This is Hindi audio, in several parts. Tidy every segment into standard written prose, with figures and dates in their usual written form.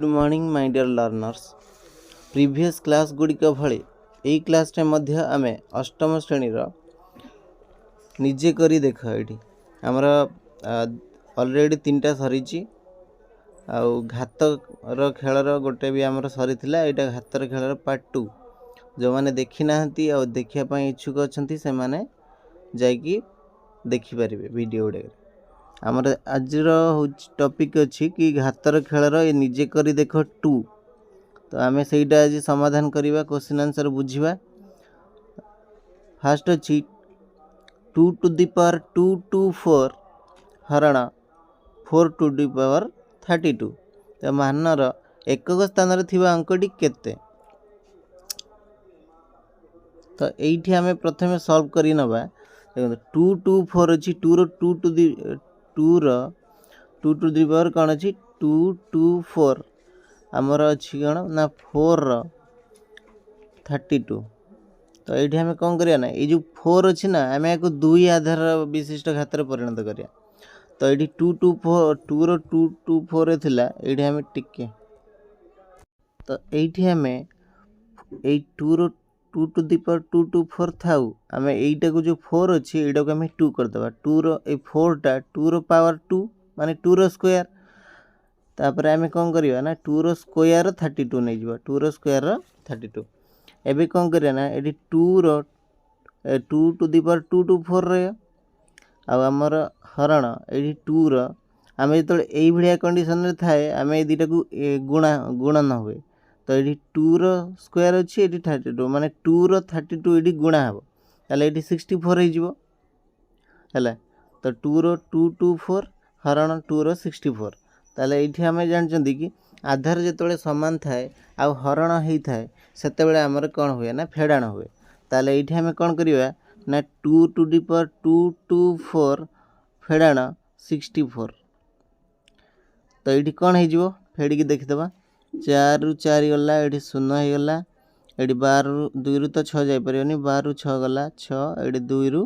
Good morning my dear learners. Previous class गुड़िक भली यही क्लास मध्य आमे अष्टम श्रेणी निजे करी देख ये आमर अलरेडी 3टा सरी घातर खेलर गोटे भी आमर सरी यहाँ घातर खेलर पार्ट 2 जो मैंने देखी ना देखापी इच्छुक अच्छा से मैंने जाकि देखिपारे वीडियो गुड़े आमर आज टॉपिक अच्छी कि घातर खेलर ये निजे करी देख 2। तो आमे सेटा आज समाधान करवा क्वेश्चन आंसर बुझा। फास्ट अच्छी 2 टू दी पावर 224 हरण 4 टू दी पावर 32। तो मानर एकक स्थान थिबा अंकटी केते। तो यही आम प्रथम सॉल्व करी नबा। देखो 224 अच्छी 2 रो 2 to the 2 to the power कौन अच्छी 224 आमर अच्छी कौन ना 4 रो 32। तो ये आम कौन करिया ना ये जो 4 अच्छी ना आम या 2 आधार विशिष्ट घातर परिणत करिया। तो ये 224 2 रो 224 थिला ये आम टिके। तो ये आम ये 2 रो 2 टू दी पावर 224 थाउ आम यहीटा को जो 4 अच्छी यहाँ को आम 2 करदे 2 रो 4टा 2 रो पावर 2 माने 2 रो स्क्वायर। तापर आम कौन करवा ना 2 रो स्क्वायर 32 नहीं जावा 2 रो स्क्वायर 32। एबे कौन करवा ना ये 2 रो 2 टू दी पावर 224 रहा आमर हरण ये 2 रो आम जो यही भाया कंडीशन थाए आम ये दुटा को गुणन हुए। तो ये 2 रो स्क्वायर अच्छी ये 32 माने 2 रो 32 ये गुणा हे ताले ये 64 है। तो 2 रो 224 हरण 2 रो 64 ताले ये आम जानते कि आधार जो सामान थाए आ हरण होता है से आमर कौन हुए ना फेड़ाण हुए। ताले ये आम कौन करवा ना 2 टू दी पावर 224 फेड़ाण 64। तो ये कौन हो फेड़ी देखीदे 4 रु 4 गला ये 0 हो गला ये 12 रु 2 रु तो 6 जापर 12 रु 6 गला 6 ये 2 रु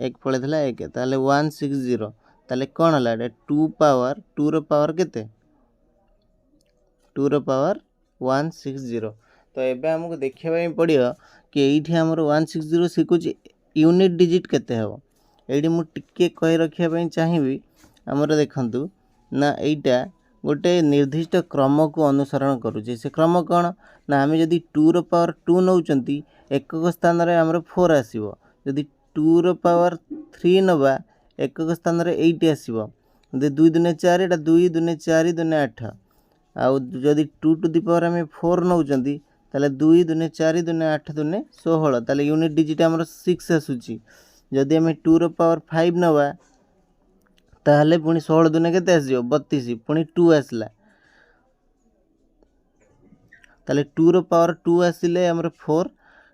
1 पड़ेगा 1 ताले 160 ताले कौन है 2 पावर 2 रो पावर केते 2 रो पावर 160। तो एबे हमको देखिए पड़ो कि ये आमर 160 शिखुच यूनिट डिजिट केते हम ये मुझे कही रखापी चाहिए। आमर देखु ना यहीटा गोटे निर्दिष्ट क्रम को अनुसरण करुचे से क्रम कौन ना आम जदि 2 रो पावर 2 नौचंती एकक स्थान रे आमर 4 आसीबो जदि 2 रो पावर 3 नबा एकक स्थान रे 8 आसीबो 2 दुने 4 एटा 2 दुने 4 दुने 8 आउ जदि 2 टू दी पावर आम 4 नौचंती ताले 2 दुने 4 दुने 8 दुने 16 ताले यूनिट डिजिट आमर 6 आसुची। जदि आम 2 रो पावर 5 नबा ताहले पुणी 16 दुने के 32 पुणी 2 आसला ताले 2 रो पावर 2 आसिले हमर 4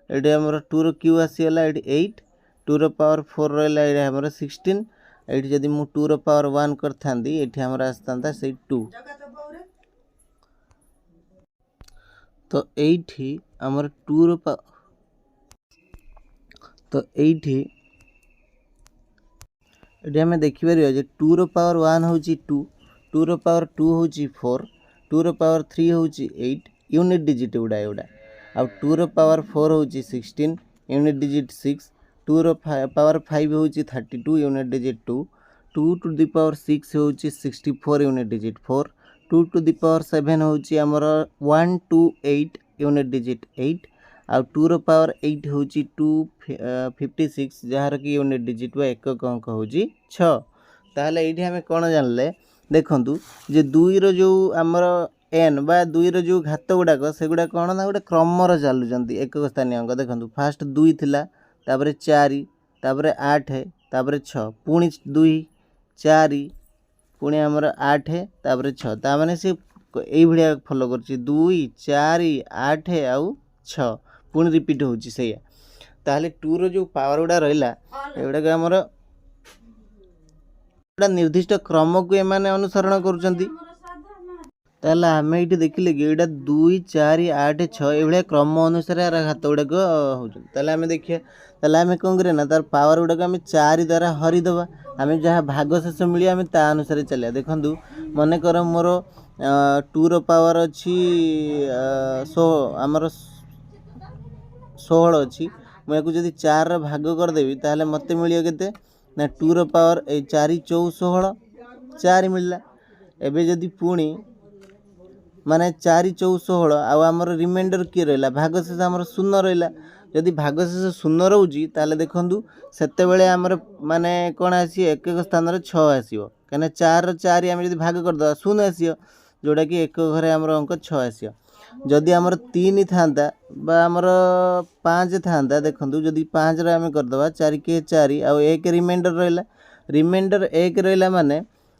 एडी हमर 2 रो क्यू आसीगला एडी 8 2 रो पावर 4 रहला एडी हमर 16 एडी जदि मु 2 रो पावर 1 करथांदी एठी हमर आस्तांता से 2। तो एठी हमर 2 रो तो एठी ये आम देखिपर जे 2 रो पावर 1 हूँ 2 2 रो पावर 2 हूँ 4 2 रो पावर 3 हूँ 8 यूनिट डिजिट गुड़ा एगुड़ा आ 2 रो पावर 4 हूँ 16 यूनिट डिजिट 6 2 रो पावर 5 हूँ 32 unit digit 2 2 to the power 6 हूँ 64 unit digit 4 2 to the power 7 हूँ आमर 128 यूनिट डिजिट 8 आउ 2 रो पावर 8 हूँ 256 जार कि यूनिट डिजिट वा एकक अंक हूँ 6। ताहले ये आम कौन जानले देखु जे 2 रो जो आमर एन बा 2 रो जो घात गुड़ाक से गुड़ा कौन ना गोटे क्रमर चलुँच एकक स्थानीय अंक देखो फास्ट 2 थिला तापरे 4 तापरे 8 तापरे 6 पुणी 2 4 पुणी आमर 8 तापरे 6 ता माने से यही भाया फॉलो कर 2 4 8 आउ 6 पुणी रिपीट होची सैया। ताहले 2 रो जो पावर गुड़ा रहिला एगुड़ा आमर निर्दिष्ट क्रम को एमाने अनुसरण करुचंती। ताहले आम ये देखिले कि यहाँ 2 4 8 6 ये क्रम अनुसार यार हाथ गुड़ाक होते आम देखिए ताहले आम कौन करें ना तार पावर गुड़ाक आम 4 द्वारा हरिदेवा आम जहाँ भाग शेष मिले आम ता अनुसार चलिया। देखु मन कर मोर टूर पावर अच्छी आमर 16 अच्छी मुझे जदि 4 भाग करदेवी ताहले मत मिल के ना टूर पावर 4 चौ 16 4 मिलला एबे जदि पुणी माने 4 चौ 16 आमर रिमाइंडर किए रहा भागशेष आमर शून्य रहा जदि भागशेष शून्य रोची ताले देखु से आमर माने कौन आसी एक एक स्थान 6 आसो कहीं 4 4 आम भाग करदे शून्य आसो जोटा कि एक घरे आमर अंक 6 आसो जदि आमर 3 था आमर 5 था देखो जदि 5 आम करदे 4 के 4 आउ 1 रिमाइंडर 1 रहा माने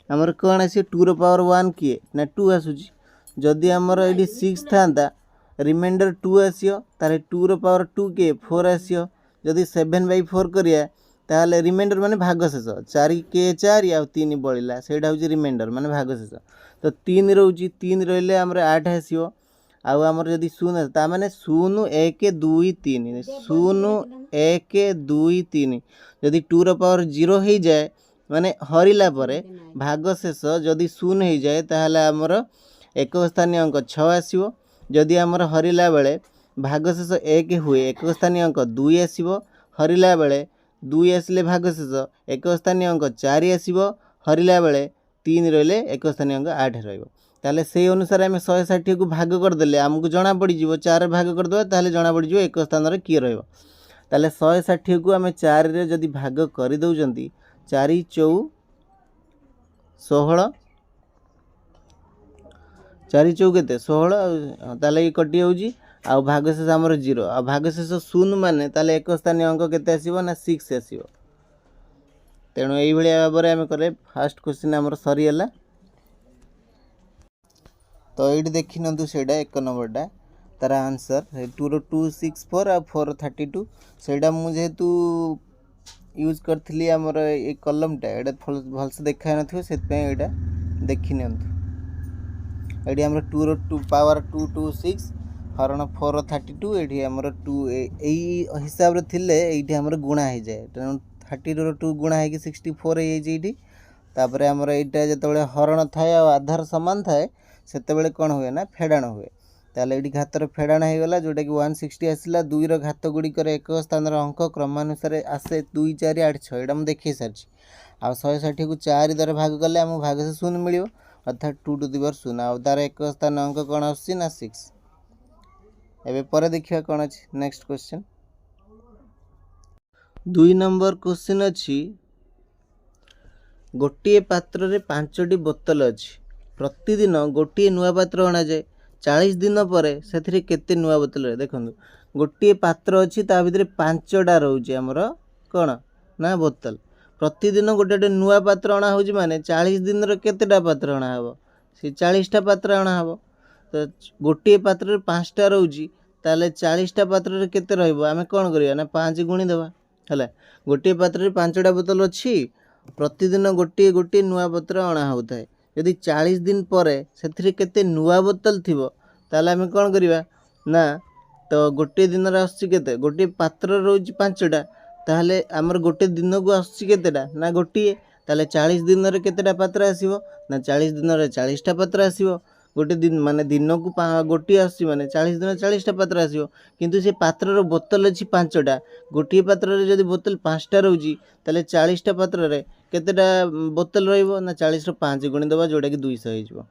आमर कौन आस 2 पावर 1 किए ना 2 आसूची जदि आमर ये 6 था रिमाइंडर 2 आसो ताले 2 पावर 2 के 4 आसो जदि 7/4 करिया ताले रिमाइंडर माने भागशेष 4 के 4 आउ 3 बळिला सेटा होची रिमाइंडर माने भागशेष तो 3 रोची 3 रहिले हमर 8 आसीओ आउ हमर जदि 0 ता माने 0 1 2 3 0 1 2 3 जदि 2 रो पावर 0 हो जाए माने हरिला परे भागशेष जदि 0 हो जाए ताहले हमर एक स्थानीय अंक 6 आसीओ जदि आमर हरिला बेले भागशेष 1 हुए एक स्थानीय अंक 2 आसो हरिला बेले 2 आसिले भागशेष एक स्थानीय अंक 4 आसो हरिला बेले 3 रहिले एक स्थानीय अंक 8 रहा से अनुसार आम 160 को भाग करदे आमको जना पड़ 4 भाग करदे ताले जना पड़ एक स्थान किए रहा 160 को आम 4 रे जदि भाग कर दौरान 4 चौ 16 4 चौ के 16 ताले ये कटि जाऊँगी आउ भागशेष आमर 0 आ भागशेष शून्य माने ताले एक स्थानीय अंक केते आसीबो ना 6 आसीबो तेणु यही भाव में आम करें फास्ट क्वेश्चन आमर सरीगला तो ये देखी ना से एक नंबरटा तार आंसर 264 आ 432 से मुझेतु यूज करी आमर ये कलमटा ये भलसे देखा ना से देखी नि ये आम 2 पावर 226 हरण 432 ये आमर 2 यही हिसाब से थिले ये आमर गुणा हो जाए तेणु 30 2 गुणा हो 64 ये तापर आमर यहाँ जो हरण थाए आधार सामान थाए से कौन हुए ना फेड़ाण हुए ताले ये घातर फेड़ाण होगला जोटा कि 160 आसला 2 घात गुड़िकर एक स्थान अंक क्रमानुसार आसे 2 4 8 6 यहाँ मुझे देखी सारी आ 160 को 4 द्वारा भाग कले आम भागशेष शून्य मिल अर्थात 2 टू द पावर शून्य आ तार एक स्थान अंक कौन आना 6 एबे पर देखिए कौन अच्छी नेक्स्ट क्वेश्चन 2 नंबर क्वेश्चन अच्छी गोटे पात्र रे 5टी बोतल अच्छी प्रतिदिन गोटे नुआ पात्र अणा जाए 40 दिन पर से केते नुआ बोतल रहे देखो गोटे पात्र अच्छी ता भितर 5टा रोचे आमर कौन ना बोतल प्रतिदिन गोटे नुआ पात्र अणा हो माने 40 दिन केतेटा पात्र अणा हे से 40टा पात्र अणा हे तो गोटे पात्र 5टा रोची ताले 40टा पात्र केते रहइबो आमे कोन करिया ना 5 गुणी देबा हला गोटे पात्र 5टा बोतल अच्छी प्रतिदिन गोटे गोटे नुआ पत्र अणा होता है यदि 40 दिन पर से केते नुआ बोतल थिबो ताले आमे कोन करिबा ना तो गोटे दिन आसते गोटे पात्र रोची 5टा ताहले आमर गोटे दिन को आसतेटा ना गोटे ताले 40 दिन केतेटा पात्र आसीबो ना 40 दिन 40टा पात्र आसीबो गोटे दिन माने दिन को गोटे आसी माने 40 दिन 40टा पात्र आसीबो किंतु से पात्र बोतल अच्छी 5टा गोटे पात्र जदि बोतल 5टा रोची ताले 40टा पात्र रे केतेटा बोतल रहिबो ना 40 रो 5 गुणी देबा जोटा कि 200 हो जिवो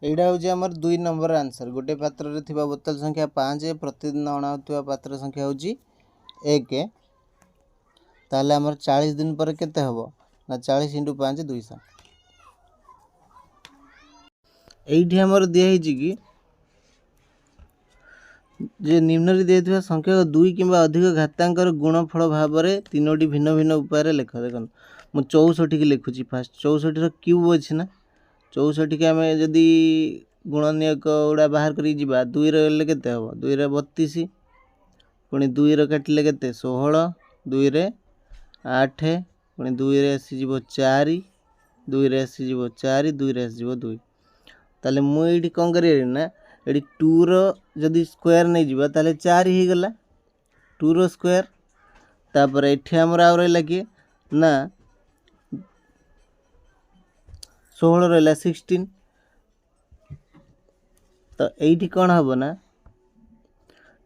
यहाँ हूँ आमर 2 नंबर आंसर गोटे पात्र रे थिबा बोतल संख्या 5 प्रतिदिन अणा होता पात्र संख्या हूँ 1 ताहले आमर 40 दिन पर केते हबो ना 40 × 5 200 एठी आमर दिया हिची कि जे निम्न दिया संख्या 2 किंबा अधिक घातांकर गुणफल भाव में 3टी भिन्न भिन्न उपाय लेख देखो मु 64 की लिखुची फास्ट 64 रो क्यूब अच्छी ना 64 के आम जदि गुणनीयक गुड़ा बाहर कर 2 रे केते हम 2 रे 32 पुणी 2 रे काटिले केते 16 2 रे 8 पुणी 2 रे आसीज 4 दुई रे आसीजिवो 4 2 रे आसीजिवो 2 ताले मु एठी कोन करियरि ना एठी 2 रो जदी स्क्वायर नै जिबा ताले 4 ही गला 2 रो स्क्वायर तापर एठी हमर आ रहला कि ना 16 रहला 16 तो एठी कोन हबो ना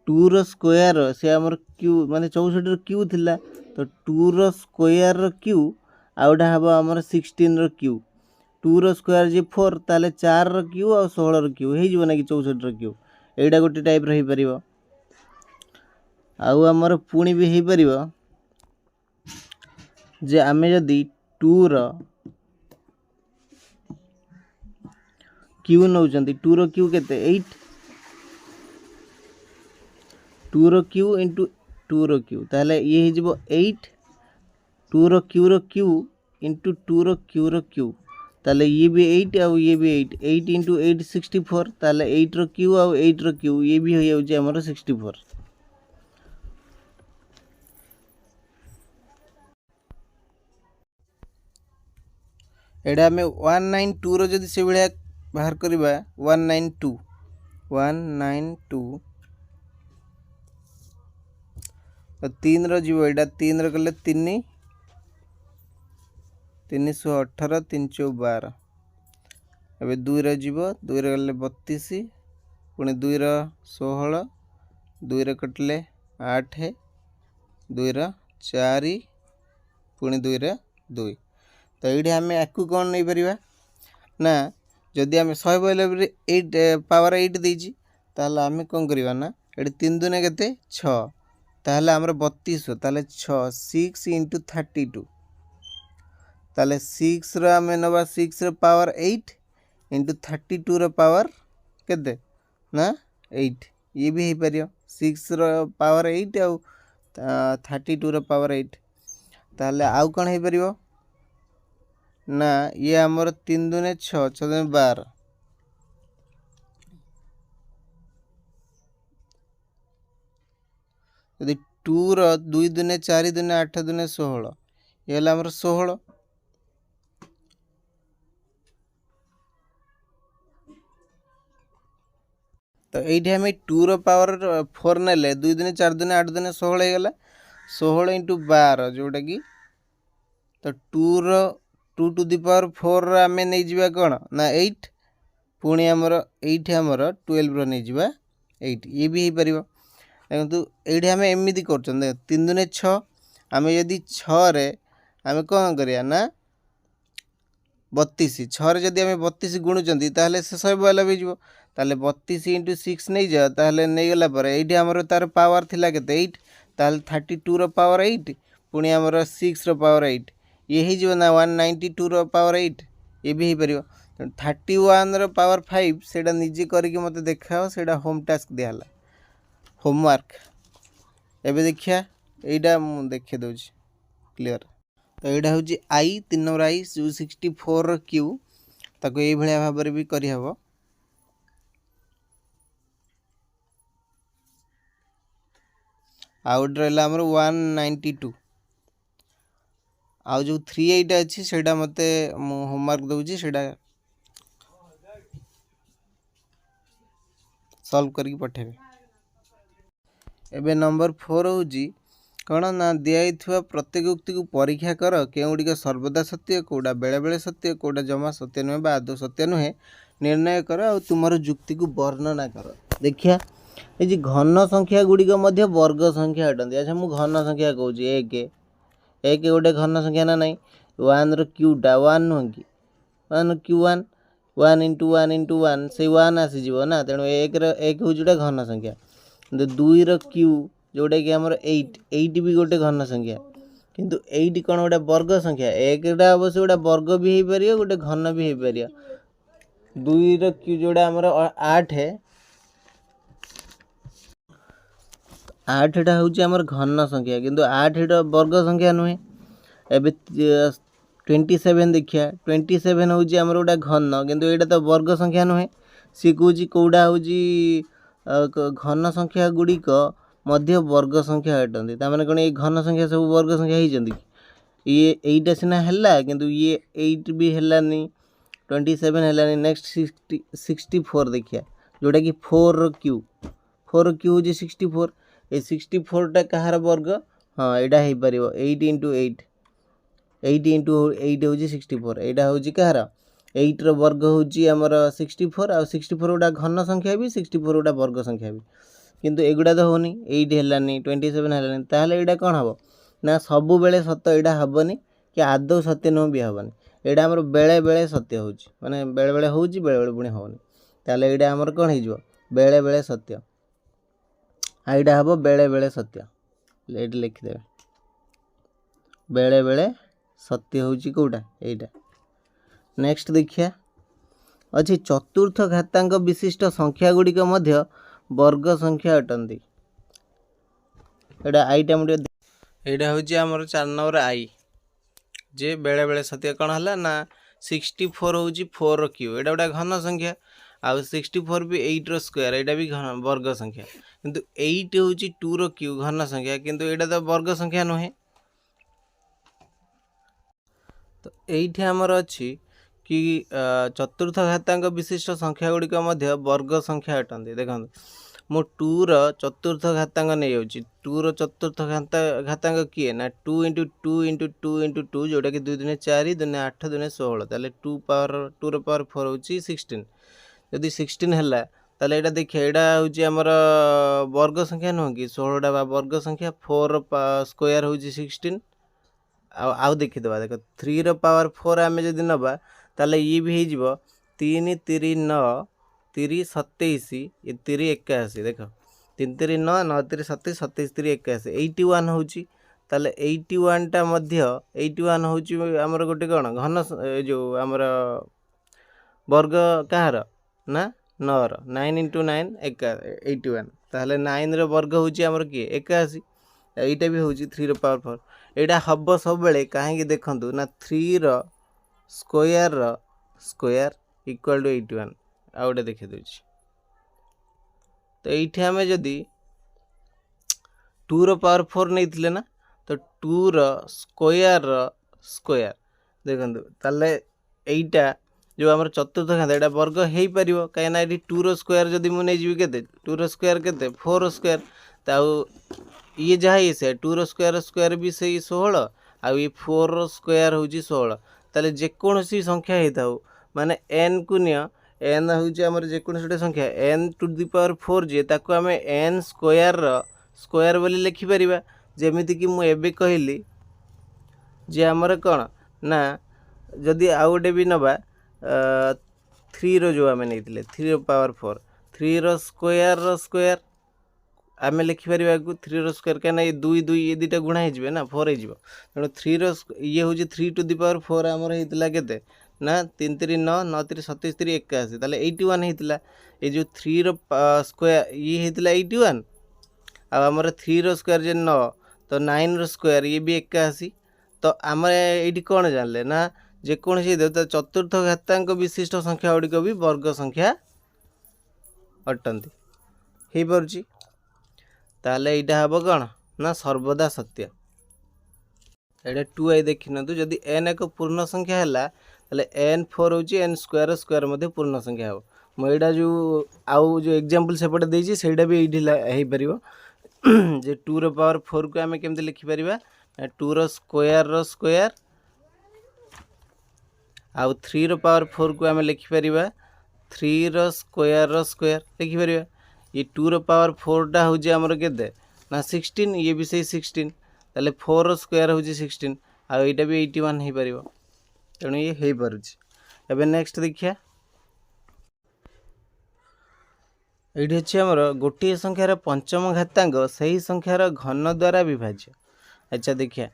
2 रो स्क्वायर से हमर क्यू माने 64 रो क्यू थिला तो 2 रो स्क्वायर रो क्यू आउडा हबो हमर 16 रो क्यू 2 रो स्क्वायर जे 4 ताले 4 रो क्यू और 16 रो क्यू हे जीव ना कि 64 रो क्यू एडा गोटे टाइप रही परिबो आउ हमर पुणी भी हे परिबो जे आमे जदी 2 रो क्यू नउचंती 2 रो क्यू केते 8 2 रो क्यू इंटू 2 रो क्यू ताले ये हे जीवो 8 2 रो क्यू इंटू 2 रो क्यू ताले ये भी 8 आउ ये भी 8 8 इंटू 8 64 ताले 8 रो क्यू आउ 8 रो क्यू ये भी हो जाउचे हमर 64 एडा में 192 रो जदी से बेले बाहर करबा 192 तो 3 रो जीवो एडा 3 रो कले 3 318 3 12 एबे 2 रो जीवो 2 रो कले 32 पुणी 2 रो 16 2 रो कटले 8 2 रो 4 पुणी 2 रो 2 तो ये आम आपको कौन नहीं पारिबा ना जदि आम 100 बोले 8 पावर 8 देछि ताहले आम कौन करबा ना ये 3 दुने केते 6 ताहले हमर 32 ताहले 6 6 इंटू 32 ताहले 6 रो आम नबा 6 रो पावर 8 इंटू 32 रो पावर केते ना 8 ये भी हो पारियो 6 रो पावर 8 आउ 32 रो पावर 8 ताहले आउ कौन हो पारियो ना ये हमर 3 दुने 6 6 दुने 12 यदि 2 रो 2 दुने 4 दुने 8 दुने 16 ये हला हमर 16 तो एठी हमें 2 रो पावर 4 नेले 2 दुने 4 दुने 8 दुने 16 हे गला 16 इंटू 12 जोटा कि तो 2 रो 2 टू दी पावर 4 रो आमे नै जिबा कोन ना 8 पुणी हमर 8 हमर 12 रो नै जिबा 8 ये भी हे परिबो देखंतु एठी हमें एमिति करछन 3 दुने 6 आमे यदि 6 रे आमे कोन करिया ना 32 6 रे जदि आमे 32 गुणुचंती ताहले से 100 वाला भी जिवो ताहले 32 इंटू 6 नै जा ताहले नै गला पर एठी हमर तार पावर थिला केते 8 ताहले 32 रो पावर 8 पुणी हमर 6 रो पावर 8 ये ही जो ना 192 रो पावर 8 ये भी ही परियो 31 रो पावर 5 सेडा निजे करिके मते देखाओ सेडा होम टास्क दियाला होमवर्क एबे देखिया एडा मु देखे दोछि क्लियर तो एडा होछि आई 3 नंबर आई 64 रो क्यू ताको ए भलिया भाबरे भी करि हबो आउट रहला हमर 192 आउ जो 38 अच्छी सेटा मते होमवर्क दउची सेटा सॉल्व करके पठेबे एबे नंबर 4 होजी कौन ना दिया प्रत्येक उक्ति को परीक्षा कर केउडिक सर्वदा सत्य कोडा बेले बेले सत्य कोडा जमा सत्य नुहे बा आदौ सत्य नुहे निर्णय कर और तुमर जुक्ति को वर्णना कर देखिया ए जी घन संख्या गुड़िक मध्य वर्ग संख्या अटंती अच्छा मु घन संख्या कहूँ एक गोटे घन संख्या ना नहीं 1 रो क्यूटा 1 नुह कि 1 क्यू 1 इंटू 1 से 1 आसीज ना तेणु एक हूँ जोटा घन संख्या 2 रो क्यू जोटा कि आमर 8 भी गोटे घन संख्या किंतु 8 कौन गोटे वर्ग संख्या एकटा अवश्य गोटे वर्ग भी हो पार गोटे घन भी हो पार 2 रो क्यू जोड़ा आमर 8 है 8टा हूँ आमर घन संख्या किंतु 8 वर्ग संख्या नुहे एबे 27 देखिया 27 हूँ आमर गोटे घन किंतु यहाँ तो वर्ग संख्या नुहे सी कौच कौटा हूँ घन संख्या गुड़िक मध्य वर्ग संख्या अटंती तार कौन ये घन संख्या सब वर्ग संख्या होती ये 8 सिना है किंतु ये 8 भी है 27 है। नेक्स्ट 64 देखिए जोटा कि 4 क्यू हूँ 64 ये 64टा कहार वर्ग हाँ यहाँ हो पार 8 इंटू 8 8 इंटू 8 हूँ 64 यहाँ हूँ कहार 8 वर्ग हूँ आमर 64 आ 64 गोटा घन संख्या भी 64 गोटा वर्ग संख्या भी किंतु एगुड़ा तो होनी 8 है 27 है ताहले यहाँ कौन हम ना सबु बेले सत्य यहाँ हेनी कि आदौ सत्य नुह भी हेनी यहाँ आमर बेले बेले सत्य हो माने बेले बेले हो बेले बेले पुणी हेनी ताहले यहाँ आमर कौन हो बेले बेले सत्य आईटा हम बेले बेले सत्य ये लिखिदे बेले बेले सत्य हूँ कौटा यहीटा। नेक्स्ट देखिए अच्छी चतुर्थ घातांक विशिष्ट संख्या गुड़िक मध्य वर्ग संख्या अटंती यहाँ आईटा मुझे यहाँ हूँ आमर 4 नंबर आई जे बेले बेले सत्य कौन है ना 64 हूँ 4 क्यू यहाँ गोटे घन संख्या आउ 64 भी 8 स्क्वायर यहाँ भी घन वर्ग संख्या किंतु 8 हूँ 2 क्यू घन संख्या किंतु यहाँ तो वर्ग संख्या नुहे। तो ये आमर अच्छी कि चतुर्थ घातांक विशिष्ट संख्या गुड़िक मध्य वर्ग संख्या अटंती देखो मो 2 चतुर्थ घातांक नहीं जाऊँगी 2 चतुर्थ घातांक किए ना 2 इंटू 2 इंटू 2 इंटू 2 जोटा कि 2 दूने 4 2 8 2 16 ताले 2 रो पावर 4 हूँ 16 जदि 16 है ताले यहाँ देखिए यहाँ हूँ आमर वर्ग संख्या नुह कि 16टा वर्ग संख्या 4 स्क्वायर हूँ 16 आउ देखीदे देख 3 रो पावर 4 आम जदि नवा ताले ये भी हो 3 3 9 3 27 ये 3 81 देख 3 3 9 9 3 27 27 3 81 81 हूँ ताले 81टा मध्य 81 हूँ आमर गोटे कौन घन जो आमर वर्ग कहार ना 9 9 इंटू 9 81 ताहले 9 रो वर्ग हूँ आमर किए 81 यहाँ भी हूँ 3 रो पावर 4 यहाँ हम सब कहीं देखूँ ना 3 रो स्क्वायर इक्वल टू 81 आ गए देखी दूसरी। तो ये आम जदि 2 रो पावर 4 नहीं थिले ना तो 2 रो स्क्वायर देखो ताले एटा जो आम चतुर्थ घात यहाँ वर्ग हो पार कहीं ये 2 रो स्क्वायर जदि मुझे जी के 2 रो स्क्वायर के 4 स्क्वायर तो ये जहाँ ये से 2 रो स्क्वायर भी से 16 आ ये 4 रो स्क्वायर हूँ 16 ताले जेकोसी संख्या होता माने n को निय n हूँ आमर जेकोसी गोटे संख्या n टू दी पावर 4 जे ताको आम n स्क्वायर बोली लिखिपर जमीती कि मुझे कहली जे आमर कौन ना जदि आउ गोटे भी नवा 3 रो जो आम नहीं 3 रो पावर 4 3 रो स्क्वायर आम लिखिपर 3 रो स्क्वायर कहीं ये 2 2 ये दुटा गुणा हो ना 4 हो तेणु 3 रो ये हूँ 3 टू दी पावर 4 आमर होता के ना 3 3 9 9 3 27 3 81 ताले 81 होता ये जो 3 रो स्क्वायर ये होता 81 आमर 3 रो स्क्वायर जे 9 तो 9 रो स्क्वायर ये भी 81 तो आम ये कौन जानले ना जेकोसी तो चतुर्थ घातांक विशिष्ट संख्या गुड़िक भी वर्ग संख्या अटंती हो पारुची ताले यहाँ हम कौन ना सर्वदा सत्य। ये 2i देखी ना जदि n एक पूर्ण संख्या है ताले n4 हूँ n स्क्वायर मध्य पूर्ण संख्या हो मुझा जो आउ जो एग्जांपल सेपटे देसी सेटा भी ये हो पार जे 2 रो पावर 4 को आम केमती लिखिपर 2 रो स्क्वायर आउ 3 रो पावर 4 को आम लिखिपर 3 रो स्क्वायर लिखिपर ये 2 रो पावर 4टा हूँ आमर के ना 16 ये भी से 16 ताले 4 रो स्क्वायर हूँ 16 आउ यहाँ भी 81 हो पार तेणु ये हो पारे। नेक्स्ट देखिए ये अच्छे आमर गोटे संख्यार पंचम घातांक से ही संख्यार घन द्वारा विभाज्य। अच्छा देखिए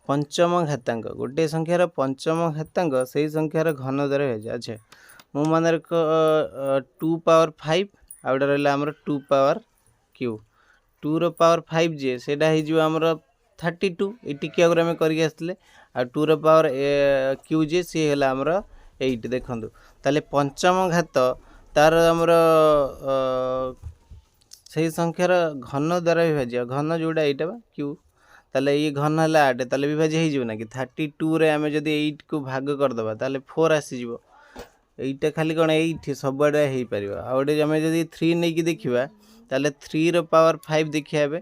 पंचम घातांक गोटे संख्यार पंचम घातांक से ही संख्यार घन द्वारा विभाज्य। अच्छा मो मान 2 पावर 5 आउटा रहा आमर 2 पावर क्यू 2 रो पावर 5 जे से आमर 32 ये टिके आगे आम करके आसते आ 2 रो पावर क्यू जे सी है आमर 8 देखूँ ताले पंचम घात तार आमर से संख्यार घन द्वारा विभाज्य घन जोड़ा यहाँ क्यू ताले ये घन है 8 ताले विभाज्य हो ना कि 32 रे आम जब 8 को भाग करदे ताले 4 आसीज এইটা খালি କ'ଣ এইଠି ସବୁଆଡ଼େ ହେଇପାରିବ। ଆଉ ଗୋଟେ ଆମେ ଯଦି 3 ନେଇକି ଦେଖିବା ତାହେଲେ 3 ର ପାୱାର 5 ଦେଖିବା ଏବେ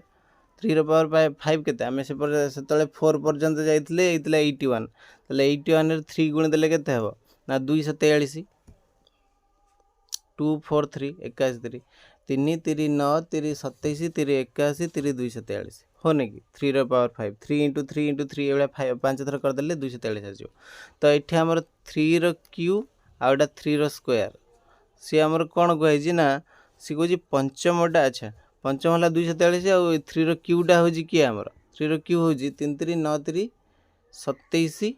3 ର ପାୱାର 5 କେତେ ଆମେ ସେତେବେଳେ 4 ପର୍ଯ୍ୟନ୍ତ ଯାଇଥିଲେ ହେଇଥିଲା 81 ତାହେଲେ 81 ରେ 3 ଗୁଣି ଦେଲେ କେତେ ହେବ ନା 243 2 4 3 81 3 3 9 3 27 3 81 3 243 होने कि 3 ର ପାୱାର 5 3 × 3 × 3 ଏଭଳିଆ 5 ଥର କରିଦେଲେ 243 ଆସିଯିବ। ତ ଏଠି ଆମର 3 ର କ୍ୟୁ ଆଉ एटा 3 ର स्क्वायर सी आमर कौन कहुई ना सी कह पंचमटा अच्छा पंचम है 243 आउ 3 ର क्यूटा हूँ किए आमर 3 ର क्यू हूँ 3 3 9 3 27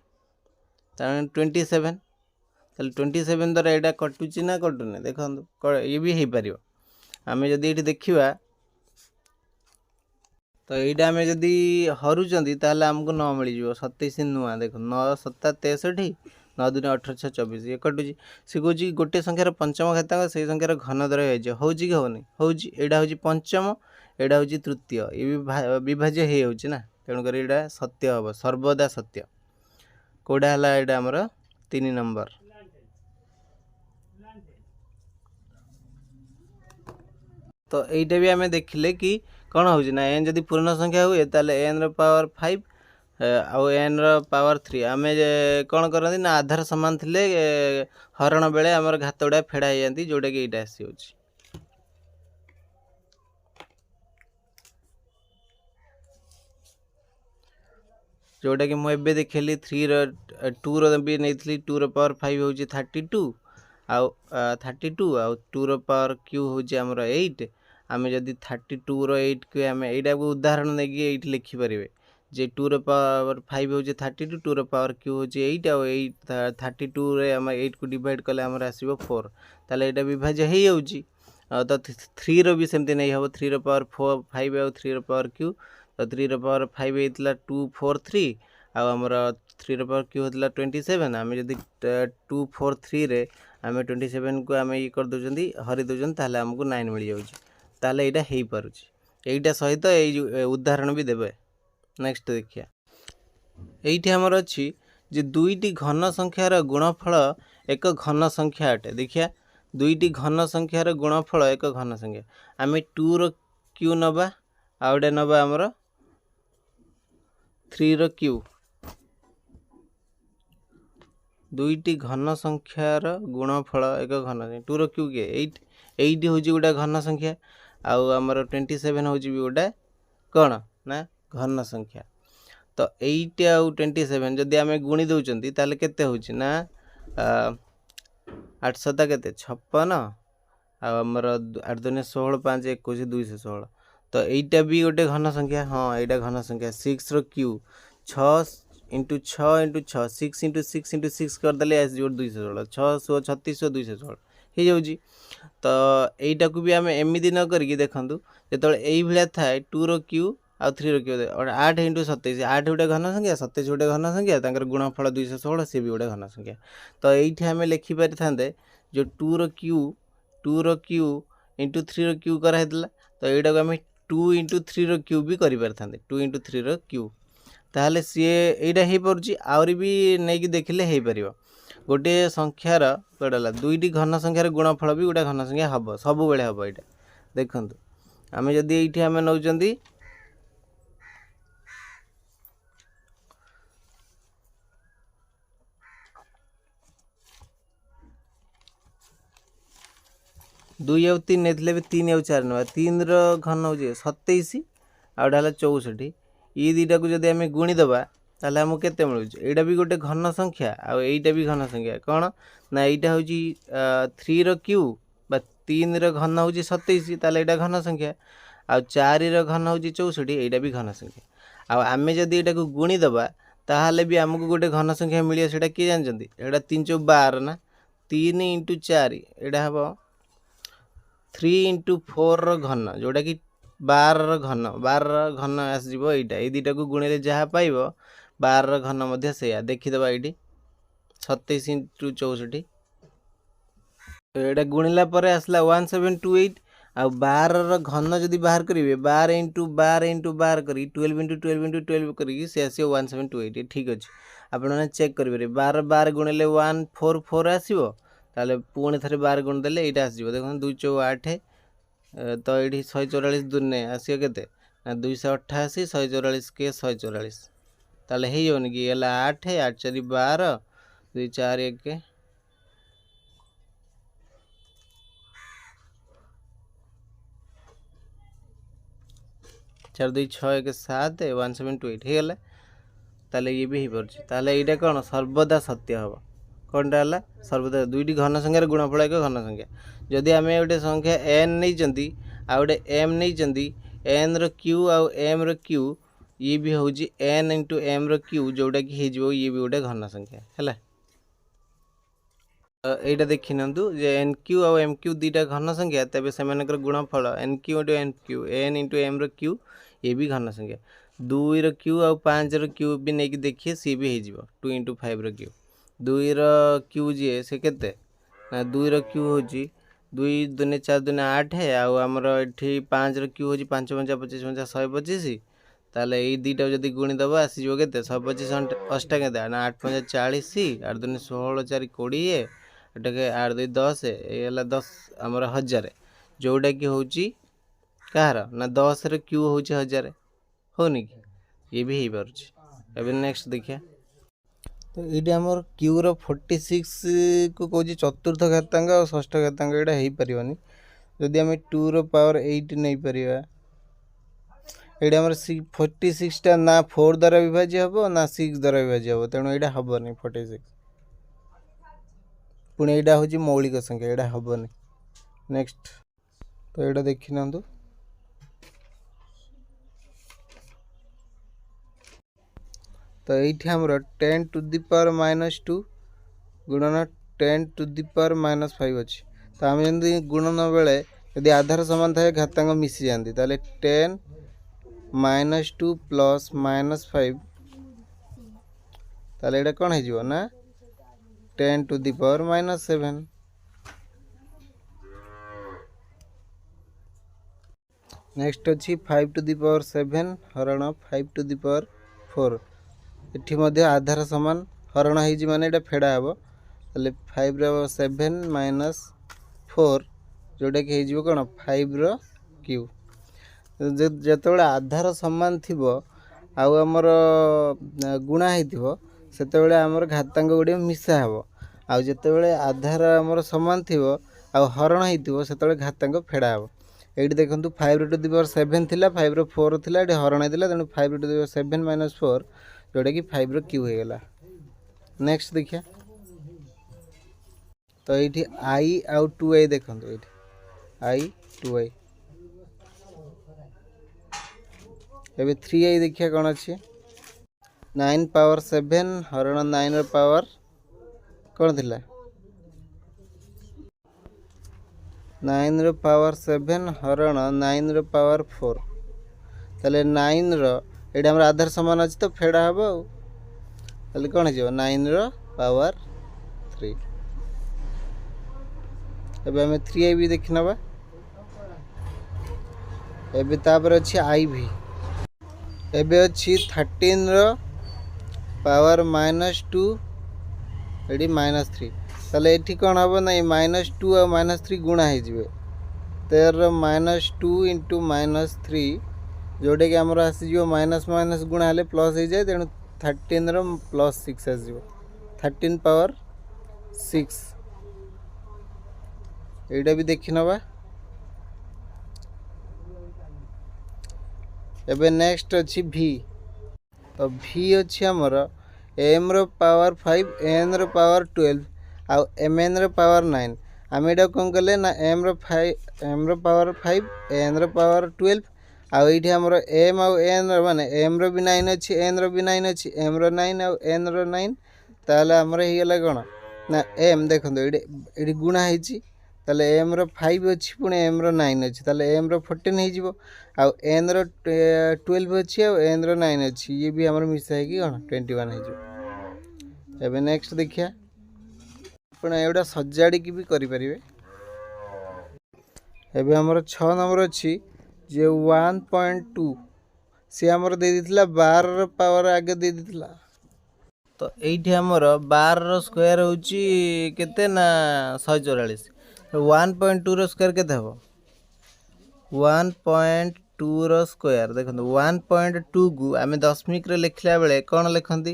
27 ताले 27 द्वारा यहाँ कटुची ना कटुनी देखो ये भी हो पार आम जदि ये देखा तो यहाँ आम जदि हरुँच ताल आमको 9 मिल 27 नुआ देख 9 7 63 9 2 18 6 24 ये कटुची सी कौच गोटे संख्यार पंचम घातांक से संख्यार घन द्वारा हो होनी होना हूँ पंचम एटा हूँ तृतीय ये विभाज्य हो ना तेणुकर यहाँ सत्य हम सर्वदा सत्य कौटा है यहाँ आमर 3 नंबर। तो यहीटा भी आम देखिले कि कौन हो ना एन जदि पूर्ण संख्या हुए ताले एन रो पावर 5 आउ एन रो पावर 3 आम कौन करती ना आधार सामान थिले हरण बेले आमर घात गुड़ा फेड़ा हो जाती जोटा कि यहाँ आसी होची जोटा कि मुझे देखली 3 रो 2 रो भी नहीं 2 रो पावर 5 हूँ 32 आउ 32 आउ 2 रो पावर क्यू हूँ आमर 8 आम जदि 32 रो 8 को आम यहाँ को उदाहरण नहीं ये लिखिपर जे 2 रो पावर 5 हूँ 32 2 रो पावर क्यू हूँ 8 आउ 32 रे आम 8 को डिवाइड कले आमर आसो 4 ताले यहाँ विभाज्य हो तो 3 रो भी सेमती नहीं हम 3 रो पावर 5 आउ 3 रो पावर क्यू तो 3 रो पावर 5 होता 2 4 3 आमर 3 रो पावर क्यू होता 27 आम जब 2 4 3 रे आम 27 को आम ये कर दौरान हरी दौरान ताले आमको 9 मिल जाऊँ ताले यहाँ हो पारुची यहीटा सहित ये उदाहरण भी देवे। नेक्स्ट देखिए ये आमर अच्छी जे दुईटी घन संख्यार गुणफल एक घन संख्या अटे देखिया दुईटी घन संख्यार गुणफल एक घन संख्या आम 2 रो क्यू नवा आउटे नवा आमर 3 रो क्यू दुईटी घन संख्यार गुणफल एक घन संख्या 2 रो क्यू किए 8 हूँ गोटे घन संख्या आउ आमर 27 हूँ भी गोटे कौन ना घन संख्या। तो 8 आउ 27 जदि आम गुणी दौरान ताले केते होची ना 800 केते 56 आमर 8 2 16 5 21 216 तो यहीटा भी गोटे घन संख्या हाँ यहाँ घन संख्या 6 रो क्यू 6 इंटू 6 इंटू 6 6 इंटू 6 इंटू 6 करदे आस 216 6 36 216 हो जाऊँगी। तो यहीटा को भी आम एमती न करी देखूँ जो ये थाए 2 रो क्यू आउ 3 रो क्यू 8 इंटू 27 8 गोटे घन संख्या 27 गोटे घन संख्या तर गुणफल 216 सी भी गोटे घन संख्या। तो ये आम लिखिपारि था जो 2 रो क्यू इंटू 3 रो क्यू कराई तो यहाँ को आम 2 इंटू 3 रो क्यू भी करें 2 इंटू 3 रो क्यू ताहले सी यहाँ हो पार्ची आहरी भी नहीं देखिले हो पार गोटे संख्यार कौटा दुईटी घन संख्यार गुणफल भी गोटे घन संख्या हम सब बेले हम यहाँ देखूँ आम जदि ये आम नौ 2 आउ 3 नहीं भी 3 आउ 4 ना 3 रो घन हो 27 आउटा 64 ये दुईटा को जब आम गुणी दबा ताले आमको केते मिलूँ यहाँ भी गोटे घन संख्या आउ यहाँ भी घन संख्या कौन ना यहाँ हूँ 3 रो क्यू बा 3 रो घन हूँ 27 ताले यहाँ घन संख्या आउ 4 रो घन हूँ 64 यहाँ भी घन संख्या आउ आम जब यहाँ को गुणी दबा ताहले भी आमको गोटे घन संख्या मिले से किए जानते यहाँ 3 × 12 ना 3 इंटू 4 यहाँ हम 3 इंटू 4 रो घन जोटा कि 12 घन आसो यहाँ ये दुईटा को गुणिले जहाँ पाइब 12 घन मध्य से देखीदे ये 27 इंटू 64 यहाँ गुणिला आसला 1728 आउ 12 घन जदि बाहर करेंगे 12 करी 12 इंटू 12 इंटू 12 करी से आसो 1728 ठीक अच्छे आपण चेक करेंगे 12 गुणिले 144 आसो ताले पुणी थे 12 गुण देले यहाँ आसो देखो 2 चौ 8 तो ये 144 दूने आसो के 288 144 के 144 ताले होनी कि 8 8 4 12 2 4 1 4 2 6 1 7 1728 ହେଇଗଲା ताले ये भी हो पारे यहाँ कौन सर्वदा सत्य हम कौनटा है सर्वदा दुईटी घन संख्यार गुणफल एक घन संख्या जदि आम गोटे संख्या एन नहीं आ गोटे एम नहीं एन र्यू आउ एम र्यू ये भी हूँ एन इंटू एम र्यू जोटा कि ये भी गोटे घन संख्या है यहाँ देखी नियंतु जे एन क्यू आउ एम क्यू दुईटा घन संख्या तेज से गुणफल n cube into n into m र्यू ये भी घन संख्या 2 क्यू आउ 5 क्यू भी नहीं देखिए सी भी हो 2 इंटू 5 क्यू 2 क्यू जी से केते ना 2 क्यू हूँ 2 दूने 4 दूने 8 आउ आमर ये 5 क्यू हूँ 5 5 25 5 125 ताले ये दुईटा जब गुणीदेव आसीज के 125 अष्टा के 8 5 40 8 दूने 16 4 20 एटा के 8 2 10 ये 10 आमर 1000 जोटा कि हूँ कहार ना 10 क्यू हूँ 1000 होनी कि ये भी हो पारे नेक्स्ट देखिए तो ये आमर क्यू रो 46 को कौन चतुर्थ घातांक और षष्ठ घातांक यहाँ हो पारनी जदि आम 2 रो पावर 8 नहीं पार यहाँ आम 46 टा ना 4 द्वारा विभाज्य हम ना 6 द्वारा विभाज्य हम तेणु यहाँ हेनी 46 पुणी यहाँ हूँ मौलिक संख्या यहाँ हेनी नेक्स्ट तो यहाँ देखी ना तो ये आमर 10 टू दी पावर -2 गुणन 10 टू दी पावर -5 अच्छी तो आम जमी गुणन बेले यदि आधार सामान थाए घातांक मिसी जाती ताले 10 -2 प्लस -5 ताले ये कौन हो ना 10 टू दी पावर -7 नेक्स्ट अच्छी 5 टू दी पावर 7 हरण 5 टू दी पावर 4 इठी मध्य आधार सामान हरण हो माने ये फेड़ा हे ताले 5 रो 7 माइनस 4 जोटा कि हो कौन 5 रो क्यू जो आधार सामान थी आमर गुणा होते आमर घातांक गुड़े मिसा हे आउ जिते आधार आमर सामान थी हरण होते घातांक फेड़ा हे ये देखो 5 टू दी पावर 7 थी 5 रो 4 थी ये हरण होता तेणु 5 टू दी पावर 7 माइनस 4 जोटा कि 5 रो क्यू होगला नेक्स्ट देखिए तो ये आई आउ 2i देखो ये आई 2i एबे 3i देखिए कौन अच्छे 9 पावर 7 हरण 9 रो पावर कौन थिला 9 रो पावर 7 हरण 9 रो पावर 4 ताले 9 रो ये आम आधार सामान अच्छे तो फेड़ा हम आगे कौन हो 9 रो पावर 3 एबे आम 3i भी देखी नवा एबे तापर अच्छी आई भी एबे अच्छी 13 रो पावर -2 ये -3 ताले ये कौन हम ना -2 और -3 गुणा हो 13 -2 इंटू -3 जोटा कि आमर आसीज माइनस माइनस गुणा हेले प्लस हो जाए तेणु 13 रो +6 आस 13 पावर 6 यहाँ भी देखी नवा एबे नेक्स्ट अच्छी भी तो भी अच्छी आमर एम रो पावर 5 एन रो पावर 12 आउ एम एन रो पावर 9 आम यहाँ कौन कले ना एम रो पावर 5 एन रो पावर 12 आउ ये आमर एम आउ एन माने एम रो भी 9 अच्छी एन रो भी 9 अच्छी एम रो 9 आउ एन रो 9 ताले आमर होगला कौन ना एम देखो ये गुणा होते एम रो 5 अच्छी पुणी एम रो 9 अच्छी ताले एम रो 14 हो आउ एन रो 12 अच्छी आउ एन रो 9 अच्छी ये भी आमर मिसा कौन 21 हो एबे नेक्स्ट देखिए आप एटा सजाड़ी भी करें एबे हमर 6 नंबर अछि जे 1.2 सी हमर दे दिथिला 12 पावर आगे दे दिथिला। तो एइठी हमर 12 रो स्क्वायर होची केते ना 144। 1.2 रो स्क्वायर केते हबो 1.2 रो स्क्वायर देखंतु 1.2 को आमे दशमिक रे लिखला बेले कोन लिखंती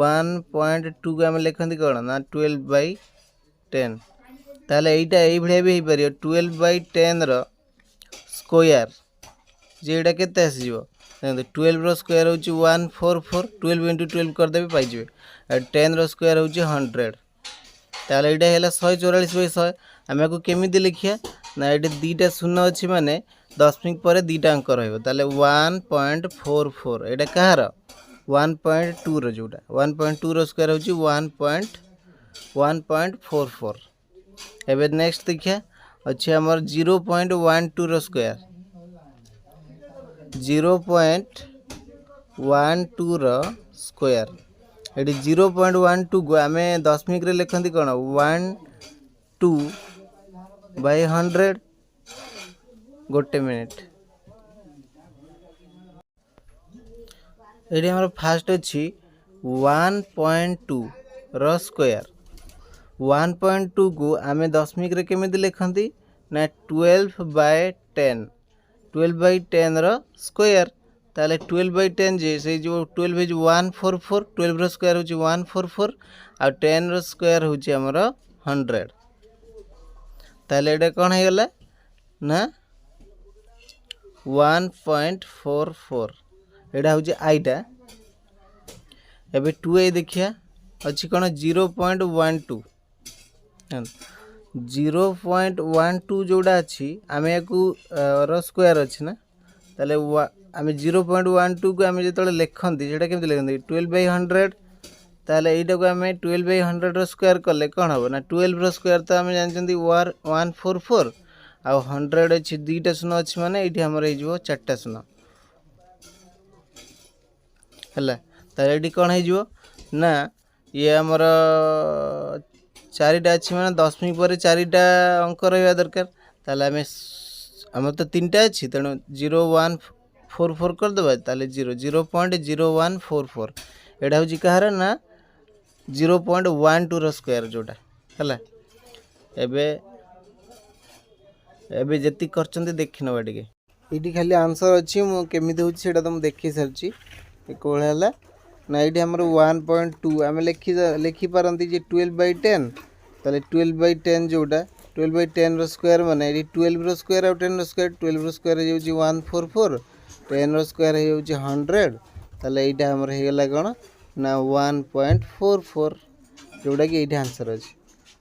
1.2 को आमे लिखंती कोन ना 12/10 ताले एइटा एइ भलिया भी हे परियो 12/10 रो स्क्वायर जेडा केते आसीबो देखंतु 12 रो स्क्वायर होची 144 12 * 12 कर देबे पाइ जिवे 10 रो स्क्वायर होची 100 ताले एइटा हैला 144/100 आमे को केमिति लिखिया ना एटे दीटा शून्य अछि माने दशमिक परे दीटा अंक रहइबो ताले 1.44 एटा कहार 1.2 रो जोटा 1.2 रो स्क्वायर होची 1.44 एबे नेक्स्ट देखिया अछि हमर 0.12 रो स्क्वायर 0.12 रो स्क्वायर एटी 0.12 को आमे दशमिक रे लिखंती कोन 12/100 गोटे मिनिट एटी हमर फास्ट अछि 1.2 रो स्क्वायर 1.2 को आमे दशमिक रे केमिति लिखंती ना 12/10 12/10 रो स्क्वायर ताले 12/10 जे से जो 12 is 144 12 रो स्क्वायर होची 144 आ 10 रो स्क्वायर होची हमर 100 ताले एटा कोन हे गेला ना 1.44 एटा होची आइटा एबे 2a देखिया अछि कोन 0.12 0.12 जोड़ा अछि आमे को रो स्क्वायर अछि ना ताले आमे 0.12 को आमे जेतले लिखंती सेटा केमति लिखंती 12/100 ताले एटा को आमे 12/100 रो स्क्वायर करले कोन हबो ना 12 रो स्क्वायर त आमे जानचंती 144 आ 100 अछि दुईटा शून्य अछि माने एठी हमर हे जिवो चारटा शून्य हला ताले एठी कोन हे जिवो ना ये हमर चारिटा अछि माने दशमिक परे चारिटा अंक रहबा दरकार ताले आमे हमर तो तीनटा अछि तनो 0144 कर देबा ताले 0.0144 एडा होची कहार ना 0.12 रो स्क्वायर जोटा हला एबे जति करचंती देखिनबा टिके इटी खाली आंसर अछि मु केमिति होची सेटा तुम देखि सरची कोळ हला ना इटी हमर 1.2 आमे लिखि पारंती जे 12/10 ताले 12/10 जोटा 12/10 रो स्क्वायर माने एटी 12 रो स्क्वायर और 10 रो स्क्वायर 12 रो स्क्वायर हे होची 144 10 रो स्क्वायर हे होची 100 ताले एटा हमर हे गेला कोन ना 1.44 जोटा कि एटी आंसर अछि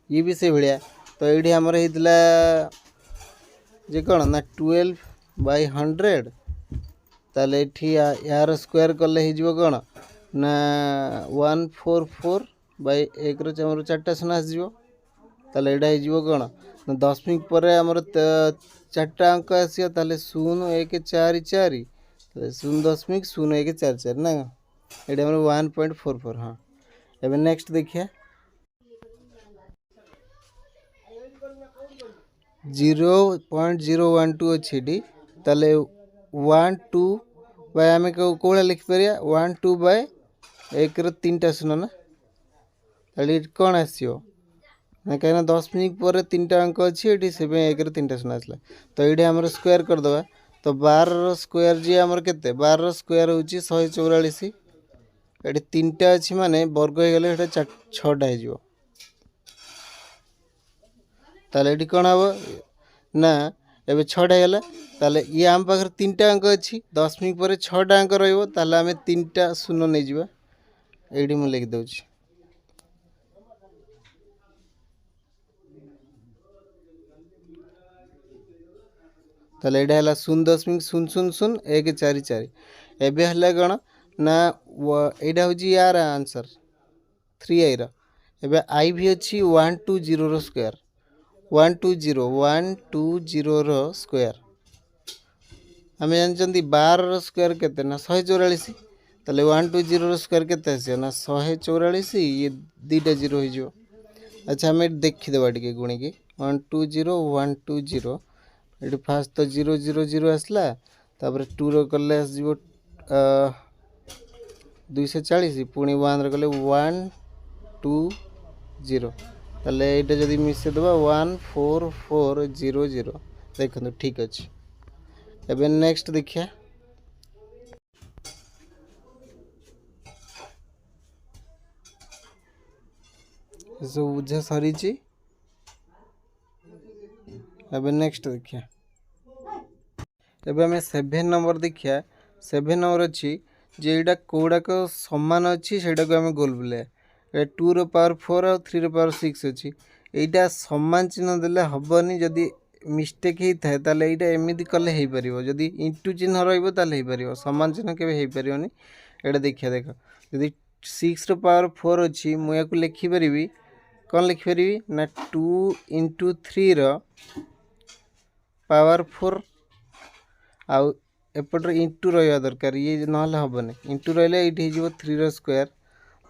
ये भी से भलिया तो एटी हमर हेतला जे कोन ना 12/100 ताले एठी यार स्क्वायर करले हे जिवो कोन ना 144/1 रो हमर चारटा शून्य आस जिवो ताले एडा हे जिवो कोन ना दशमिक परे हमर चारटा अंक आसियो ताले 0144 ताले 0.0144 ना एडा हमर 1.44 हां एबे नेक्स्ट देखिया 0.012 अछि डी ताले 12 बाय आमे कोळा लिख परिया 12/1 रो तीनटा शून्य ना ताले कोन आसियो ना कहना दशमिक परे तीनटा अंक अछि एठी सेबे 1 रो तीनटा शून्य आसला तो एठी हमर स्क्वायर कर दबा तो 12 रो स्क्वायर जे हमर केते 12 रो स्क्वायर होची 144 एठी तीनटा अछि माने वर्ग हे गेले एटा 6टा हे जिवो ताले एठी कोन हबो ना एबे 6टा हेला ताले ये आम पाखर तीनटा अंक अछि दशमिक परे 6टा अंक रहइबो ताले आमे तीनटा शून्य नै जिबा एठी मु लिख दउची ताले एटा हला 0.0000144 एबे हला कोन ना एटा होजी यार आंसर 3i रो एबे i भी अछि 120 रो स्क्वायर 120 रो स्क्वायर हमें जानचंती 12 रो स्क्वायर केते ना 144 ताले 120 रो स्क्वायर केते आसे ना 144 ये दीटा जीरो हो अच्छा हमें देखि देबा टिके गुणी की 120 120 ये फास्ट तो 0 0 0 आसला तापर 2 रो कले आसो 240 पुणी 1 रो कले 1 2 0 ताले एटा जदि मिसे दबा 1 4 4 0 0 देखो ठीक अच्छे। एबे नेक्स्ट देखिए सब बुझा सरी। एबे नेक्स्ट देखिए एबे हमें 7 नंबर देखिए 7 नंबर अच्छी जे एटा कोडाक समान अच्छी सेटा को हमें गोल बुले 2 रो पावर 4 और 3 रो पावर 6 अच्छी एटा समान चिन्ह देले हबनी जदि मिस्टेक ही थाए ताले एटा एमिति कले हे परिबो जदि इंटू चिन्ह रहइबो ताले हे परिबो समान चिन्ह केबे हे परिबोनी। एटा देखिया देखो जदि 6 रो पावर 4 अच्छी मु याकू लिखि परिबी कौन लिखि परिबी ना 2 इंटू 3 रो पावर 4 आउ एपटर इंटू रहा दरकार ये ना हेनी इंटू रही ये 3 रो स्क्वायर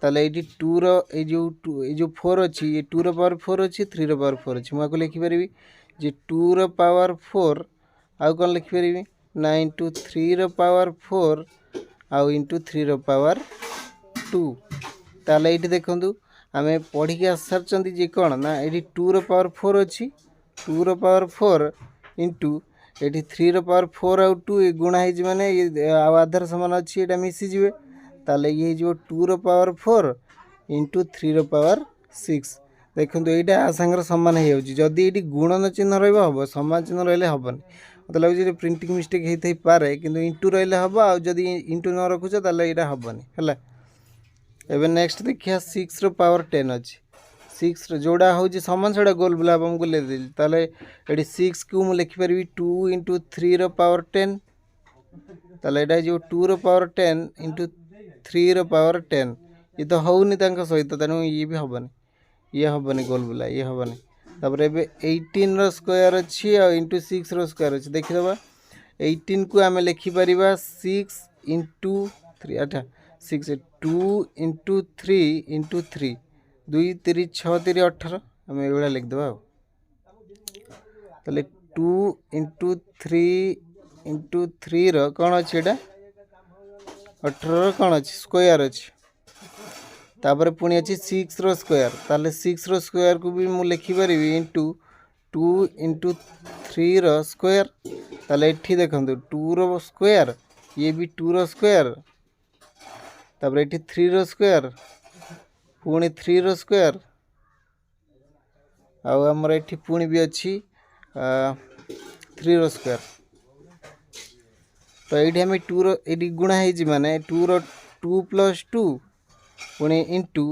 ताले ये 2 रो जो 4 अच्छी ये 2 रो पावर 4 अच्छी 3 रो पावर 4 अच्छी मुझे लिखिपारि जे 2 रो पावर 4 आउ कौन लिखिपारि ना इंटू 3 रो पावर 4 आउ इंटू 3 रो पावर 2 ताले ये देखूँ आम पढ़ी के आस सारी जे कौन ना ये 2 रो पावर 4 अच्छी 2 रो पावर 4 इंटू ये 3 रो पावर 4 आउ 2 गुणा हो माने आधार सामान अच्छी ये मिसीजे ताले ये जो 2 रो पावर 4 इंटू 3 रो पावर 6 देखो यहाँ आ सांगर सामान हो जदि ये गुणन चिन्ह रहा सामान चिन्ह रही हेनी मतलब लगे प्रिंटिंग मिस्टेक होता ही पारे कि इंटू रही हम आदि इंटू न रखुच ताले यहाँ हेनी है। एबे नेक्स्ट देखिए 6 रो पावर 10 अच्छी 6 जोड़ा हूँ सामान से गोल बुला बुले ताले ये 6 को मुझे लिखिपारि 2 इंटू 3 रो पावर 10 ताले यहाँ जो 2 रो पावर 10 इंटू 3 रो पावर 10 ये तो होनी सहित तेणु ये भी हेनी गोल बुला ये हेनी तापर एबे 18 रो स्क्वायर अच्छी इंटू 6 रो स्क्वायर अच्छी देखिदबा 18 को आम लिखिपार 6 इंटू 3 अच्छा 6 2 इंटू 3 इंटू 3 2 3 6 3 18 आम ये लिखिदेवा ताले 2 इंटू 3 इंटू 3 रो कौन अच्छी एटा 18 कौन अच्छी स्क्वायर अच्छी तापर पुणी अच्छी 6 रो स्क्वायर ताले 6 रो स्क्वायर को भी मुझे लिखिपारि इंटू 2 इंटू 3 रो स्क्वायर ताले ये देखो 2 रो स्क्वायर ये भी 2 रो स्क्वायर तापर ये 3 रो स्क्वायर पुणी 3 रो स्क्वायर आमर ये पुणी भी अच्छी 3 रो स्क्वायर तो ये आम 2 रो ये गुणा हो माने 2 रो 2 प्लस 2 पुणी इंटू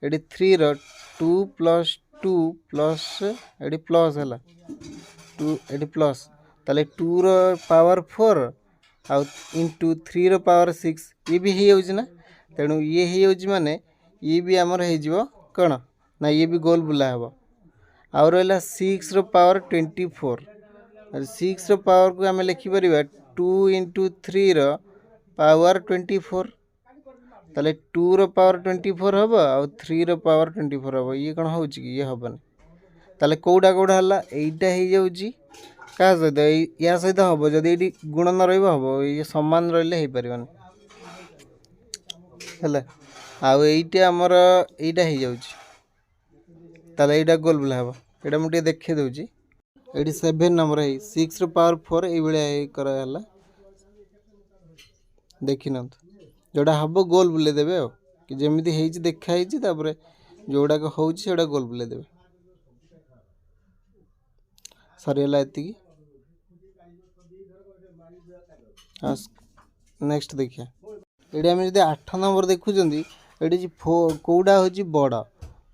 ये 3 रो 2 प्लस 2 प्लस ये प्लस है 2 ये प्लस ताले 2 रो पावर 4 आउ इंटू 3 रो पावर 6 ये भी हो ना तेणु ये हो माने ये भी आमर हो कौन ना ये भी गोल बुला हे आउ रहा 6 रो पावर 24 6 रो पावर को आम लिखिपार 2 इंटू 3 रो पावर 24 ताले 2 रो पावर 24 हम आउ 3 रो पावर 24 हम ये कौन हो ये हेनी ताले कौटा कौटा है यहाँ हो क्या सहित या सहित हम जब ये गुण न रही ये सामान रही पारन है आईटा आमर यहाँ हो ताले यहाँ गोल बुला हम यहाँ मुझे देखे दूसरी ये 7 नंबर है 6 रो पावर 4 ये कराला देखी न जोड़ा हम गोल बुले देवे कि जमी देखाई जोड़ा होड़ा गोल बुले देवे सरीगला एति। नेक्स्ट देखिए ये आम जो 8 नंबर देखुं ये कौटा हूँ बड़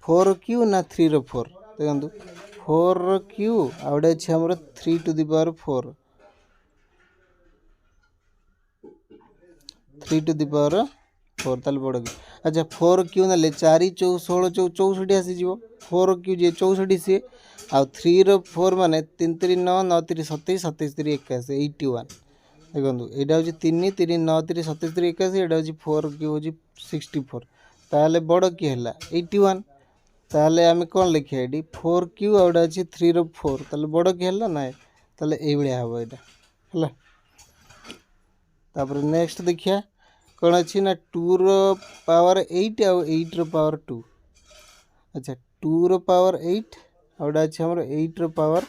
4 क्यू ना 3 रो 4 देखो 4 रो क्यू आउटे अच्छे आम 3 to the power 4 3 to the power 4 ताल बड़ क्यू अच्छा 4 क्यू ना 4 4 16 64 आसीज 4 क्यू जी 64 सी आउ 3 रो 4 माने 3 3 9 9 3 27 27 3 81 81 देखो यहाँ हूँ 3 3 9 3 27 3 81 यहाँ हूँ 4 क्यू हूँ 64 ताले बड़ किए है 81 ताले आम कौन लिखा ये 4 क्यू आउटा अच्छी 3 रो 4 ताले बड़ किए है ना ताले एई भलिया हबो एटा हला। तापर नेक्स्ट देखिया कौन अच्छी ना 2 रो पावर 8 आउ 8 रो पावर 2। अच्छा 2 रो पावर 8 आउटा अच्छे हमर 8 रो पावर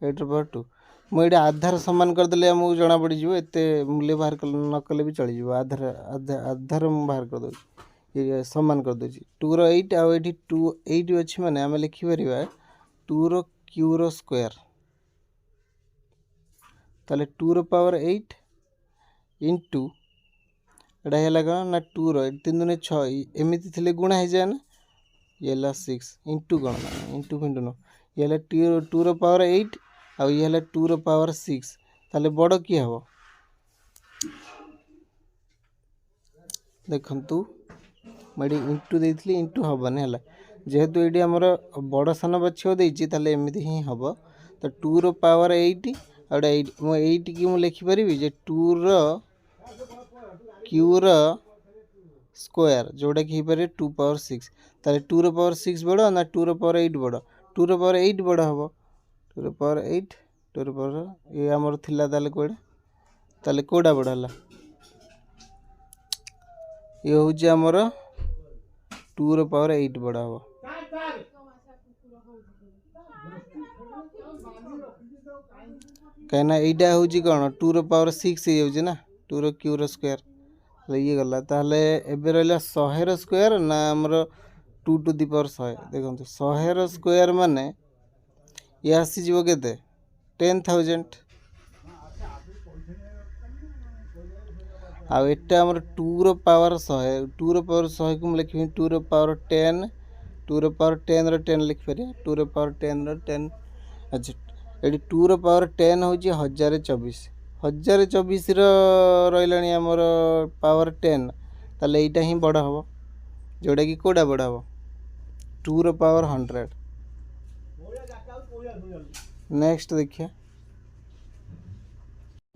2 मुझे आधार सामान करदे आमको जना पड़ एते मूल्य बाहर न कले भी चली जाव आधार आधार बाहर कर दो ये सामान कर दूँ 2 रो 8 आउ ये 2 8 अच्छी माने आम लिखिपर 2 रो क्यू रो स्क्वायर ताले 2 रो पावर 8 इंटू एटा है कौन ना 2 रो 3 दूने 6 एमती थे गुणा हो जाए ना ये 6 इंटू कौन इंटू फिंटू न ये 2 रो पावर 8 आउ ये 2 रो पावर 6 ताले बड़ किए हम देखु मुझे इंटू देती इंटू हेनी है जेहेतु ये आमर बड़ सान बच्चे देती एमती ही हम तो 2 रो पावर 8 आउटा 8 मो 8 की मुझे लिखिपारि जे 2 रो क्यू रो स्क्वायर जोटा कि हो 2 पावर 6 ताले 2 रो पावर 6 बड़ ना 2 रो पावर 8 बड़ 2 रो पावर 8 बड़ हम 2 रो पावर 8 2 रो पावर ये आमर थिला ताले कोड़ा ताले कोड़ा बड़ है ये हूँ आमर 2 रो पावर 8 बड़ हम कहीं यहाँ हूँ कौन 2 रो पावर 6 हो ना 2 रो क्यू रो स्क्वायर ये गला ताहले एबे रहा 100 रो स्क्वायर ना आमर 2 टू दी पावर 100 देखो 100 रो स्क्वायर माने ये आसीज के 10,000 आउ एटा आमर 2 रो पावर 100 2 रो पावर 100 को लिखी 2 रो पावर 10 2 रो पावर 10 रो 10 लिखिपर 2 रो पावर 10 रो 10 अच्छा ये 2 रो पावर 10 हूँ 1024 1024 रही आमर पावर 10 ताले यहाँ ही बड़ हम जोटा कि कौटा बड़ हम 2 रो पावर 100 नेक्स्ट देखिए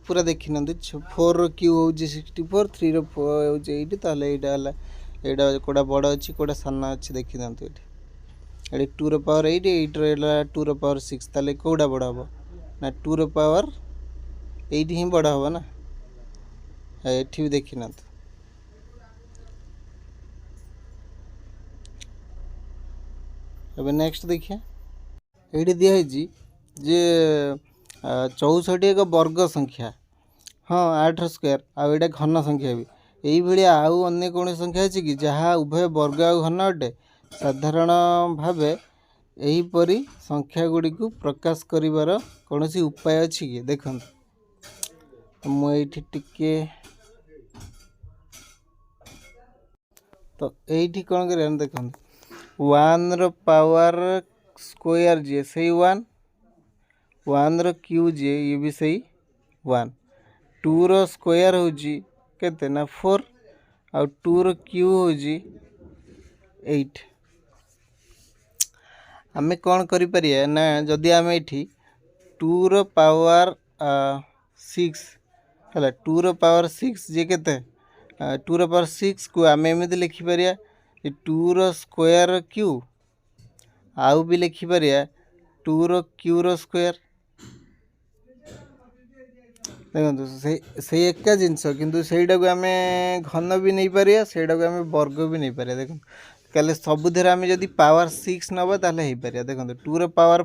पूरा देखी ना 4 रो क्यू हूँ 64 3 रो हूँ 8 ताले यहाँ कौटा बड़ अच्छी कौटा सान अच्छी देखी था ये 2 रो पावर 8 8 रहा 2 रो पावर 6 ताले कौटा बड़ हम ना 2 रो पावर 8 ही बड़ हम ना ये भी देखी ना अब नेक्स्ट देखिए ये दिखाई जे 64 एक वर्ग संख्या हाँ 8 स्क्वायर आउ ये घन संख्या भी यही भाया आउ अन्य कौन संख्या अच्छी कि जहाँ उभय वर्ग आ घन अटे साधारण भाव यहीपरी संख्या गुड़ी को प्रकाश करिवार कौन सी उपाय अच्छी कि देखो मुझे टिके तो ये कौन कर देखो 1 रो पावर स्क्वायर जी से 1 रो क्यू जी ये भी सही 1 2 रो स्क्वायर हूँ केते ना 4 आउ 2 रो क्यू हूँ 8 आमे कौन करि परिया ना जदि आमे एठी 2 रो पावर 6 है 2 रो पावर 6 जे केते 2 रो पावर 6 को आमे एमती लिखि परिया 2 रो स्क्वायर क्यू आउ भी लिखि परिया 2 रो क्यू रो स्क्वायर देखो से एका जिनस किंतु सेटा को आमे घन भी नहीं पारिया सेटा को आमे वर्ग भी नहीं पारिया देखो कल सबुधे आम जब पावर 6 नब ताले हो पार देखो 2 रो पावर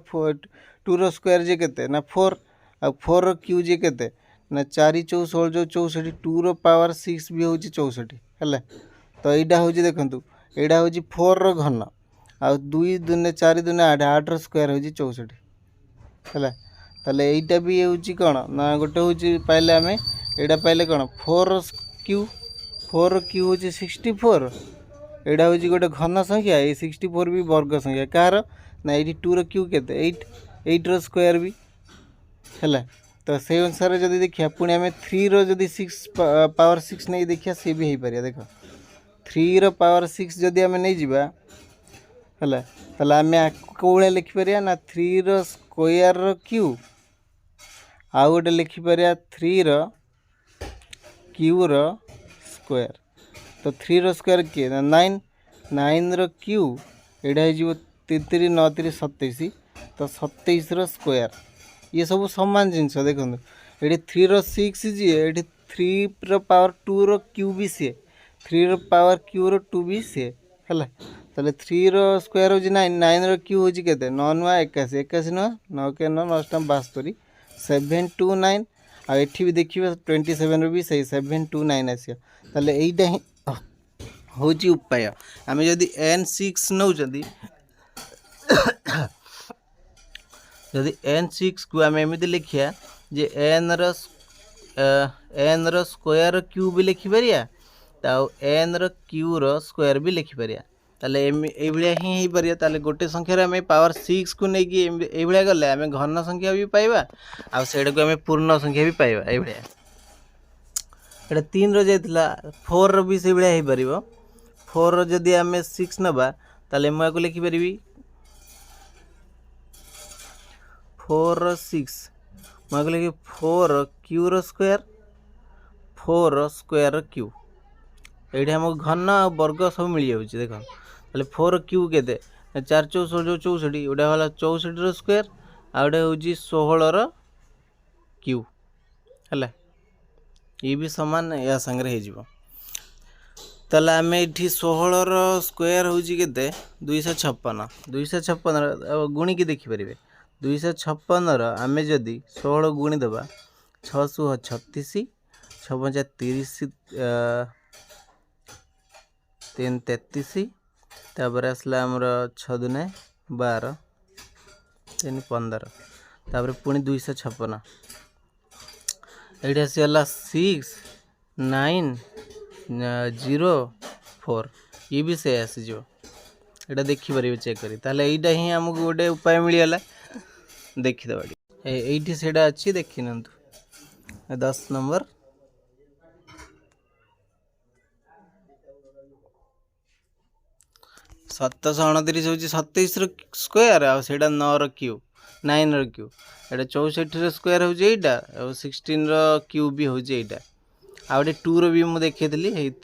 2 रो स्क्वायर जे केते ना 4 आ 4 रो क्यू जे केते ना 4 4 16 64 2 रो पावर 6 भी हूँ 64 है तो यहाँ हूँ देखो यहाँ हूँ 4 रो घन आ 2 दूने 4 दूने 8 8 रो स्क्वायर हूँ 64 है ताले यहीटा भी हूँ कौन ना गोटे हूँ पाइले आम यहाँ पाइले कौन 4 रो क्यू 4 रो क्यू हूँ 64 एटा हूँ गोटे घन संख्या ये 64 भी वर्ग संख्या कार ना ये 2 रो क्यू के 8 रो स्क्वायर भी है तो से अनुसार जब देखिए पुणी आम 3 रो जब 6 पावर 6 नहीं देखिए सी भी हो पार देख 3 रो पावर 6 जदि आम नहीं जावा है ताले आम कौन लिखिपर ना 3 रो स्क्वायर रो क्यू आउ गोटे लिखिपर 3 रो क्यू रो स्क्वायर तो 3 रो स्क्वायर किए 9 9 रो क्यू एटा हो 3 3 9 3 27 तो 27 रो स्क्वायर ये सब सामान जिनस देखो ये 3 जी ये 3 पावर 2 क्यू भी सी 3 पावर क्यू 2 भी सी है ताले 3 स्क्वायर हो 9 9 क्यू हो के 9 नुआ 81 81 नुआ 9 के 9 9 72 729 आ एठी भी देखिए 27 भी सही 729 आसिया ताले एइटा ही होची उपाय आमे जदी n6 नौ जदी जदि n6 को आम एमती लिखिया जे n रो स्क्वायर क्यू भी लिखिपर n रो क्यू रो स्क्वायर भी लिखिपर ताले ये ही हो पार गोटे संख्यार आम पावर 6 को लेकिन ये गले आम घन संख्या भी पाइबा आ सेटा को आम पूर्ण संख्या भी पाइबा ये 3 रो जाइतिला 4 रो भी से भाया हो पार 4 रो जदि आम 6 नबा ताले मु को लिखि परिबी 4 6 मैं कहले 4 Q rho square 4 square Q ये आम घन वर्ग सब मिल जाऊँगी देख ताले 4 क्यू के 4 64 64 गोटे वाला 64 स्क्वायर आ गए हूँ 16 क्यू है ये भी सामान या संगे हो ताला आम ये 16 स्क्वायर हूँ के 256 256 गुणिकी देखिपारे 256 आमे जदि 16 गुणी देवा 636 6 30 3 33 तापर आसला आमर 6 दुने 12 3 15 तापर पुणी 256 ये आसीगला 6 9 0 4 ये भी से आसीज यहाँ देखिपारे चेक करी ताले एटा ही आमको गोटे उपाय मिलगला देखीदे ये से अच्छी देखी ना 10 नंबर 729 हूँ 27 स्क्वायर आउ 9 क्यू 9 क्यू ये 64 स्क्वायर हूँ यहाँ 16 क्यू भी हूँ यहाँ आ गए 2 भी मुझे देखी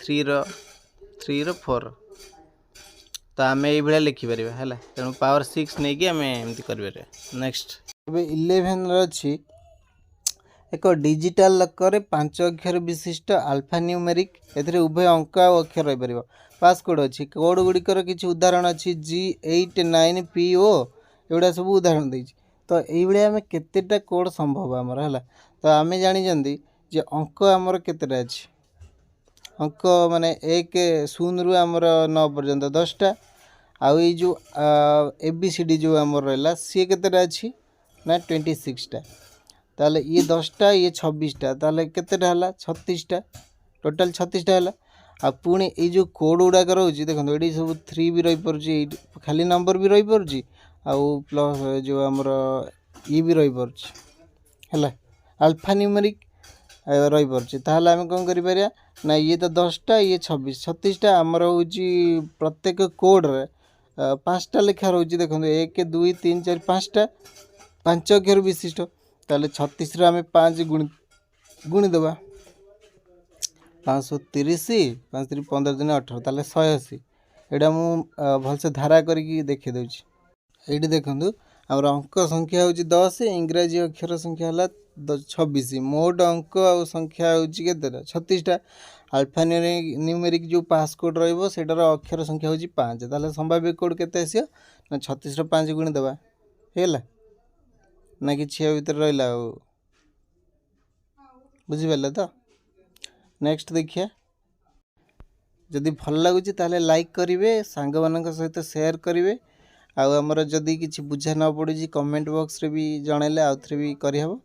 3 4 तो आम ये लिखिपर है तेणु पावर 6 नहीं कि आम एमती कर नेक्स्ट 11 अच्छी एक डिजिटाल लकर 5 अक्षर विशिष्ट अल्फा न्यूमेरिक ए उभय अंक आ अक्षर रही पार पासकोड अच्छी कोड गुड़िकर किसी उदाहरण अच्छी G89PO एगुड़ा सब उदाहरण देती तो ये आम केतेटा कोड संभव आमर है तो आम जानी जे अंक आमर केतेटा अच्छी अंक माने 1 0 रु आमर 9 पर्यंत 10टा आउ ये जो ABCD जो आमर रहा सी केतेटा अच्छी ना 26टा ताले ये 10टा ये 26टा ताले केतेटा हला 36टा टोटाल 36टा हला आ पुणी ये जो कोड गुड़ाक रोचे देखो ये सब 3 भी रही पार्टी खाली नंबर भी रही पार्टी आउ प्लस जो आमर ये भी रही पार्टी है अल्फा न्यूमेरिक रही पार्टी ताहले आम कौन करिपारिया ना ये तो 10टा ये 26 36टा आमर हूँ प्रत्येक कोड रे 5टा लेखा रोचे देखो 1 2 3 4 5टा 5 अक्षर विशिष्ट ताले 36 आम 5 गुणी देवा 530 5 3 15 दिन 18 ताले 180 एटा मु भलसे धारा करके देखी दूची ये देखूँ आम अंक संख्या हूँ 10 इंग्राजी अक्षर संख्या है 26 मोट अंक आ संख्या हूँ के 36टा अल्फा न्यूमेरिक जो पासकोड रोटार अक्षर संख्या हूँ 5 ताले संभाव्य कोड केते आसियो ना 36 5 गुणी देवा है ना कि भितर रहा बुझिपारे तो नेक्स्ट देखिए जदि भल लगुच ताले लाइक करेंगे सांग मान सहित शेयर करेंगे आमर जदि किसी बुझा न पड़ी कमेंट बॉक्स रे भी जनइले आउ थे भी करहब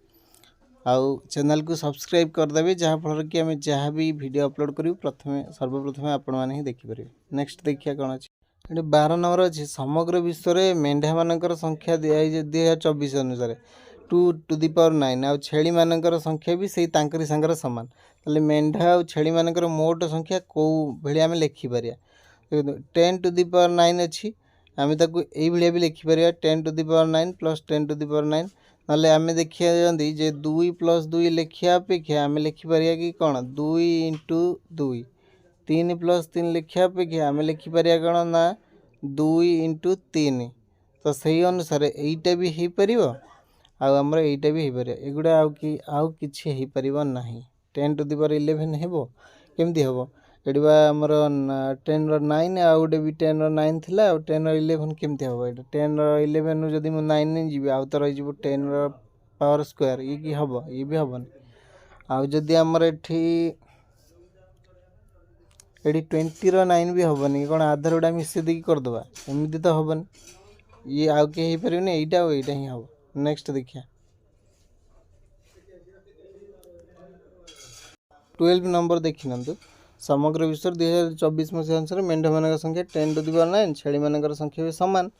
आउ चैनल को सब्सक्राइब करदेवे जहाँफल कि आम जहाँ भी वीडियो अपलोड करूँ प्रथमे सर्वप्रथम आपण मैंने ही देखिपारे नेक्स्ट देखिए कौन अच्छे ये 12 नंबर अच्छी समग्र विश्व में मेढ़ा मानकर संख्या 2024 अनुसार 2 to the power 9 आ छेली मानकर संख्या भी सही तांकरी संगर समान ताले मेढ़ा और छेली मानकर मोट संख्या कौ भाया आम लिखिपर 10 to the power 9 अच्छी आम ताको ये भी लिखिपर 10 to the power 9 plus 10 to the power 9 ना आम देखिए जे 2 + 2 लिखा अपेक्षा आम लिखिपर कि कौन 2 × 2 3 + 3 लिखा अपेक्षा आम लिखिपर कौन ना 2 × 3 तो सही अनुसार यहीटा भी हो पार आमर यहीटा भी हो पार एगुड़ा आउ किसी हो पार ना 10 टू द पावर 11 हेबो केमती हेबो एटी बा आमर 10 रो 9 आ गोटे भी 10 रो 9 थिला आ 10 रो 11 केमती हेबो एटा 10 रो 11 नु जदी मु 9 नै जीबी आउ तो रहि जीवो 10 रो पावर स्क्वायर ये कि हेबो ये भी हेबो आउ जदी आमर एठी 20 रो 9 भी हेबोनी कोन आधार उडा मिसे देकी कर दबा एमिति तो हेबोनी ये आउ के हे परिबनी एटा ही हेबो नेक्स्ट देखिया 12 नंबर देखि नंतु समग्र विश्व 2024 मसीहा अनुसार मेढ मान संख्या 10 टू द पावर 9 छेली मान संख्या भी समान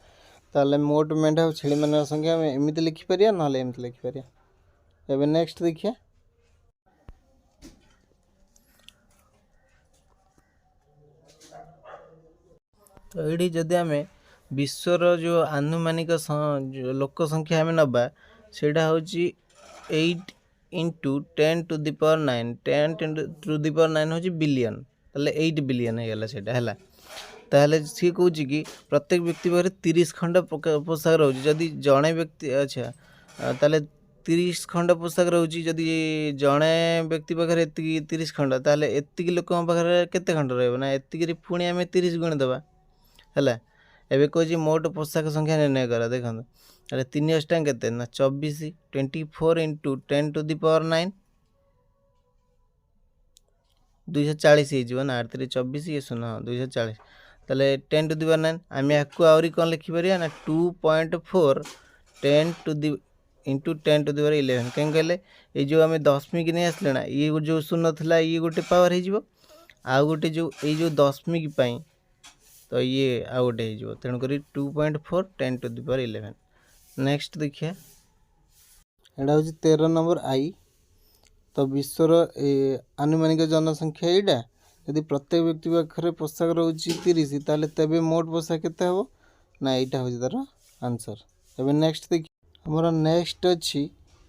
ताले मोट मेढ और छेली मान संख्या एमिति लिखि परिया नहले एमिति लिखि परिया एबे नेक्स्ट देखिया तो ये जदि आम विश्वर जो आनुमानिक लोक संख्या आम नबा से हूँ 8 into 10 to the power 9 10 to the power 9 हूँ बिलियन ताले 8 बिलियन होगा से ताहले सी कौच कि प्रत्येक व्यक्ति पाखे 30 खंड पोशाक रोचे जदि जड़े व्यक्ति अच्छा ताले 30 खंड पोशाक रोचे जदि जड़े व्यक्ति पाखे 30 खंड ताहले एतिक लोक पाखे केते खंड रहा एतिक पुणी आम 30 गुणी दबा है एवं कौच मोट पोशाक संख्या निर्णय कर देखो अरे 3 अष्टांग के ना 24 24 इंटू 10 टू द पावर 9 240 हो ना 24 ये सुन 240 ताले 10 टू द पावर 9 आम आपको आहरी कौन लिखिपर ना 2.4 10 to the into 10 to the power 11 कहीं कहले ये जो आम दशमिक नहीं आसले ना ये जो शून्य था ये गोटे पावर हो आउ गोटे जो ये दशमिक तो ये आउ गोटे हो तेणुक 2.4 10 टू द पावर 11 नेक्स्ट देखिए एटा हूँ 13 नंबर आई तो विश्वर आनुमानिक जनसंख्या यहाँ यदि प्रत्येक व्यक्ति पाखे पोशाक रोचे 30 ताले तेबे मोट पोशाक केते हेबो ना यहाँ हूँ तार आंसर एबे नेक्स्ट देखिए हमर नेक्स्ट अच्छी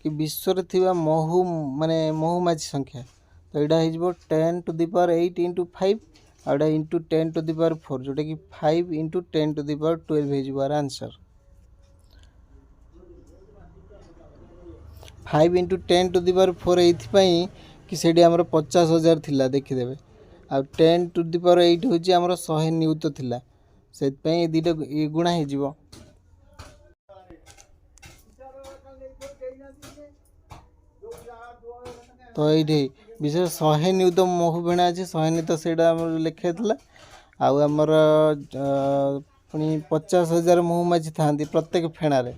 कि विश्वर थिबा महू माने महुमाछी संख्या तो यहाँ हो 10 टू द पावर 8 इंटू 5 आउटा इंटू 10 टू द पावर 4 जोटा कि 5 इंटू 10 टू द पावर 12 हो answer 5 into 10 to the power 4 ये कि से आमर 50,000 थिला देखीदे आ 10 टू द पावर 8 हूँ आमर 100 न्यूट थिला से दुईटा ये गुणा हो तो ये विशेष 100 न्यूट महू भेणा अच्छे 100 न्यूट से लिखे आमर पुणी 50,000 महुमाछी था प्रत्येक फेणारे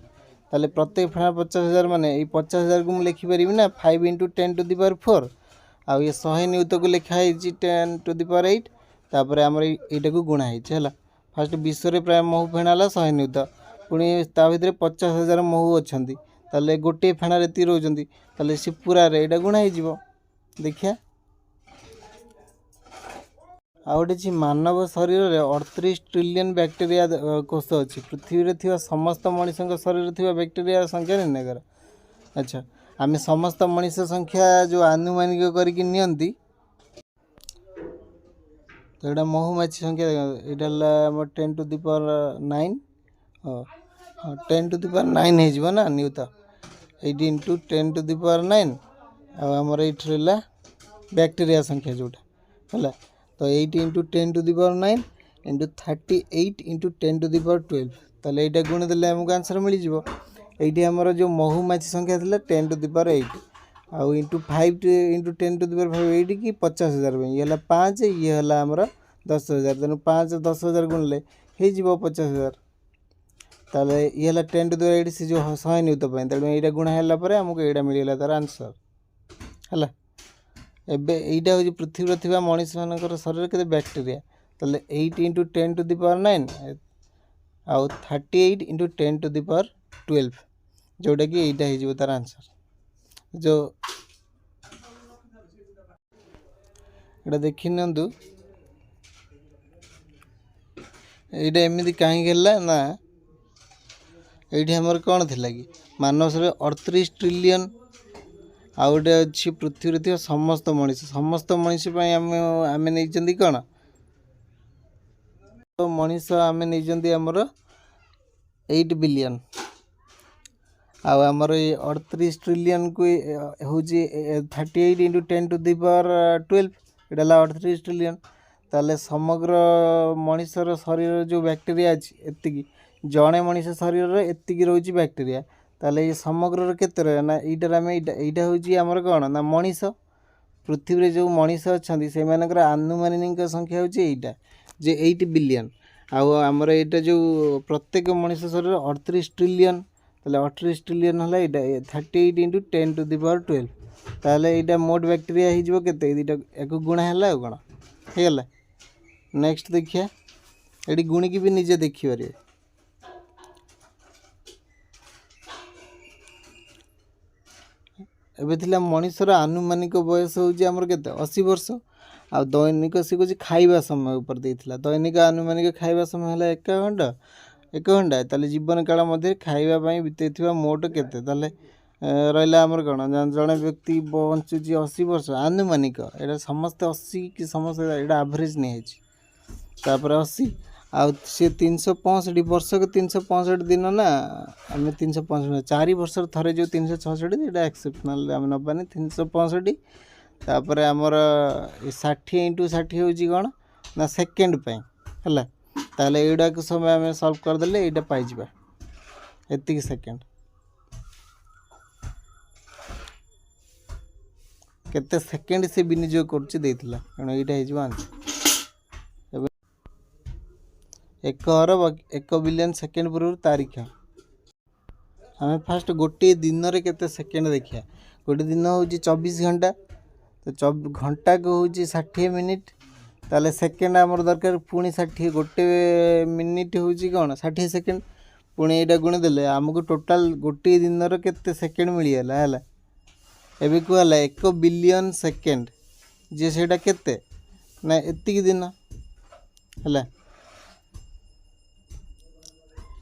ताले प्रत्येक फेणा 50,000 माने 50,000 को मुझे लिखिपारि ना 5 इंटू 10 टू द पावर 4 आउ ये 100 न्यूट को लिखाई 10 टू द पावर 8 तापर आमर यहाँ को गुणाई है फास्ट विश्व प्राय महू फेणा 100 न्यूट पुणी ता भर 50,000 महू अच्छा ताले गोटे फेणारे एति रोचंती ताले सी पूरा यहाँ गुणा हो देखिया आउटे मानव शरीर में 38 ट्रिलियन बैक्टेरिया कोष अच्छी पृथ्वी में थी समस्त मनीष शरीर में बैक्टेरिया संख्या निर्णय कर अच्छा आम समस्त मनीष संख्या जो आनुमानिक करके नियंती तो यहाँ महुमाछी संख्या यहाँ 10 to the power 9 10 to the power 9 हो ना न्यूट 8 इंटू 10 टू द पावर 9 आमर ये बैक्टेरिया संख्या जोटा है तो 8 into 10 to the power 9 into 38 into 10 to the power 12 ताले यहाँ गुणी देले आमको आंसर मिल जाव ये आमर जो महुमाछी संख्या थी 10 टू द पावर 8 आउ into 5 into 10 to the power 5 8 कि 50,000 ये है 5 ये है आमर 10,000 तेणु 5 10,000 गुणले हो 50,000 ताले ये है 10 टू द पावर 8 से जो 100 न्यूट तेणु यहाँ गुणा है आमको यहाँ मिलगला तार आंसर है एबे यहाँ हूँ पृथ्वी थी मनीष मान शरीर के बैक्टेरिया ताले 8 इंटू 10 टू द पावर 9 आउ 38 इंटू 10 टू द पावर 12 जोटा कि यहाँ हो तार आंसर जो यहाँ देखी नियंतु यहाँ एमती कहीं ना ये आमर कौन थी कि मानव शरीर 38 ट्रिलियन आ गोटे अच्छी पृथ्वी थी समस्त मनीष आम नहीं कौन तो मनीष आम नहीं आमर 8 बिलियन आमर ये 38 ट्रिलियन को हूँ 38 इंटू 10 टू दी पावर 12 इटा 38 ट्रिलियन ताले समग्र मनीषर शरीर जो बैक्टेरिया अच्छी एति जड़े मनीष शरीर एति रोच बैक्टेरिया ताले ये समग्र केते रहे ना यीटार आम यहाँ हूँ आमर कौन ना मनीष पृथ्वी जो मनीष अच्छा से आनुमानिक संख्या हूँ यहीटा जे 8 बिलियन आमर यहाँ जो प्रत्येक मनीष शरीर 38 ट्रिलियन ताले 38 ट्रिलियन है 38 इंटू 10 टू दी पावर 12 ताले यहाँ मोट बैक्टेरिया होते एक गुणा है कौन होगला। नेक्स्ट देखिए ये गुणिकी भी निजे देखिपारे एबे थिला मनीषर आनुमानिक बयस होउची हमर केते 80 वर्ष आ दैनिक से कुछ खाइबा समय ऊपर देइथिला दैनिक आनुमानिक खाइबा समय हला 1 घंटा ताले जीवन काल मध्य खाइबा पई बितेथिबा मोट केते ताले रहिला हमर कोन जणे व्यक्ति बंचुची 80 वर्ष आनुमानिक एटा समस्त 80 कि समस्त एटा एवरेज नै हेची तापर 80 आ से 365 वर्ष के 365 दिन ना आम 365 4 वर्ष थे जो 366 ये एक्सेप्शनल आम नबानी 365 तापर आमर 60 इंटू 60 हूँ कौन ना सेकेंड है ताले एडा समय आम सल्व करदे यहाँ पाइबा एति सेकेंड केते सेकेंड से विनियोग करला यहाँ आंसर 1 अरब 1 बिलियन सेकेंड पूर्व तारीख आम फास्ट गोटे दिन रे केते सेकेंड देखिया गोटे दिन हूँ 24 घंटा तो घंटा को हूँ 60 मिनिट ताले सेकेंड आमर दरकार पुणी 60 गोटे मिनिट हूँ कौन 60 सेकेंड पुणी यहाँ गुणिदेले आमको टोटाल गोटे दिन रे केते सेकेंड मिलगला है एबे कहला 1 बिलियन सेकेंड जे सेटा केते ना एतिक दिन है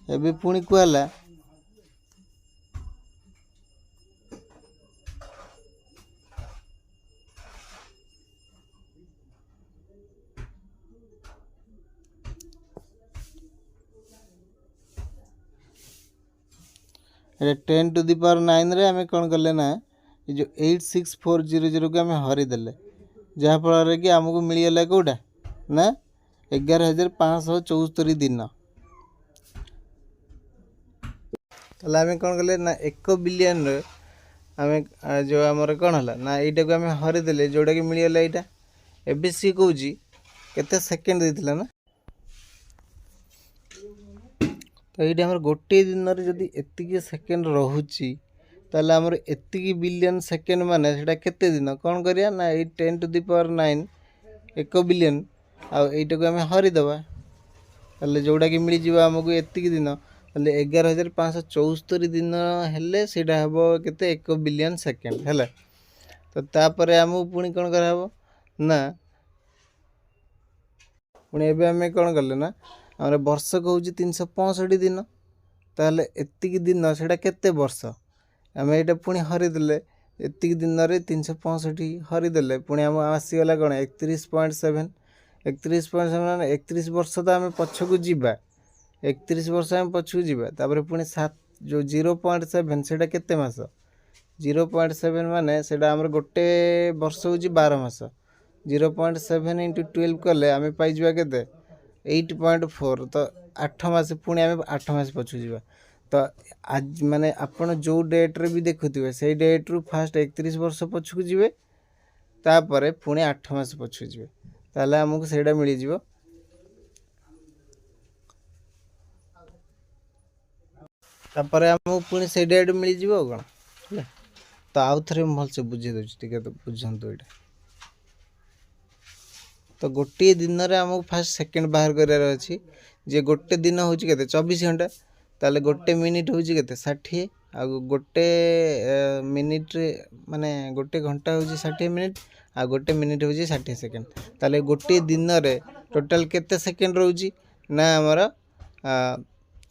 एबे पुणी कहला ये 10 टू दी पावर 9 रे आमे कौन कले ना ये जो 86400 को आम हरीदेले जहाँफल कि आमको मिलगला कौटा ना 11,574 दिन ताले आम कौन कले ना 1 बिलियन आम जो आमर कौन है ना यहाँ को आम हरीदेले जोटा कि मिलगला यहाँ एबे सी कौच केते सेकेंड देथिला ना तो ये आम गोटे दिन में जदि एतिकी सेकेंड रोची ताले आमर एतिकी बिलियन सेकेंड माने सेटा केते दिन कौन करिया ना 10 टू दी पावर 9 1 बिलियन आईटा को आम हरीदबा ताले जोड़ा कि मिल जावा आमको एतिकी दिन ताले 11,574 दिन हेले सेटा हबो केते 1 बिलियन सेकेंड है तो तापर आमको पुणी कौन कराबो ना पुणी एबे आम कौन कले ना आम वर्ष को हूँ 365 दिन ताले एतिकी दिन सेटा केते वर्ष आम यहाँ पुणी हरीदेले एतिकी दिन रे 365 हरीदेले पुणी आम आसीगला कौन 31.7 31.7 31 वर्ष तो आम पछकू जीवा 31 वर्ष आम पछकू जीवा तापर पुणी 7 जो 0.7 सेटा केते मास 0.7 माने सेटा आमर गोटे वर्ष हूँ 12 मास 0.7 इंटू 12 कले आम पाइबा केते 8.4 तो 8 मास पुणी आम 8 मास पछकू जीवा तो आज माने आपण जो डेट रे भी देखुथिबे से डेट रु फास्ट 31 वर्ष पछकू जीवे तापर पुणी 8 मास पछकू जीवे ताले हमको सेटा मिली जीवो तापर हमको पुणी से डेट मिली जीवो कोन तो आउ थरे भल से बुझे दउछ ठीक है तो बुझंतु एटा तो गोटे दिन रे हमको फास्ट सेकेंड बाहर करार अछि जे गोटे दिन होची केते 24 घंटा ताले गोटे मिनिट होची केते 60 आ गोटे मिनिट माने गोटे घंटा होची 60 मिनिट आ गोटे मिनिट होची 60 सेकेंड ताले गोटे दिन रे टोटल केते सेकेंड रहउची ना हमर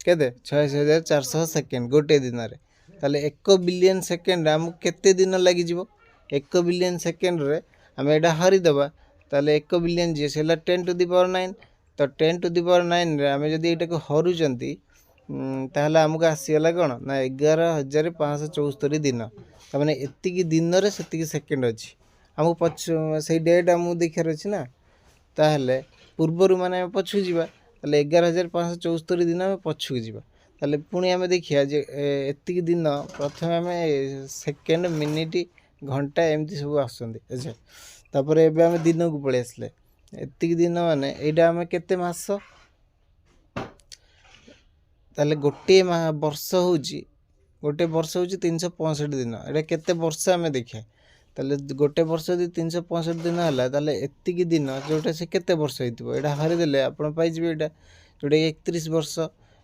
केते 6400 सेकेंड गोटे दिन रे ताले 1 बिलियन सेकेंड हमको केते दिन लागि जीवो 1 बिलियन सेकेंड रे हम एटा हरी दबा ताले 1 बिलियन जे सेला 10 टू दी पावर 9 तो 10 टू दी पावर 9 रे हम जदी एटा को हरुचंती ताहले आमको आसीगला कौन ना 11,574 दिन तमाने एतिकी दिन रे सेतिकी सेकेंड अच्छी आमको पछ से डेट आमको देखार अच्छी ना ताहले पूर्वर माने पछू जावा ताहले 11,574 दिन आम पछू जावा ताहले पुणी आम देखिया जे एतिकी दिन प्रथम आम सेकेंड मिनिट घंटा एमती सब आसुंदी अच्छा तापर एबे आम दिन को पळेई आसले एतिकी दिन माने एटा आम केते मास ताहले गोटे वर्ष होची 365 दिन एटा केते वर्ष आम देखिया ताहले गोटे वर्ष यदि 365 दिन है ताहले एतिकी दिन जोटा से केते वर्ष होइतिबो एटा हरिदेले आपण पाई जिबे एटा जोटा 31 वर्ष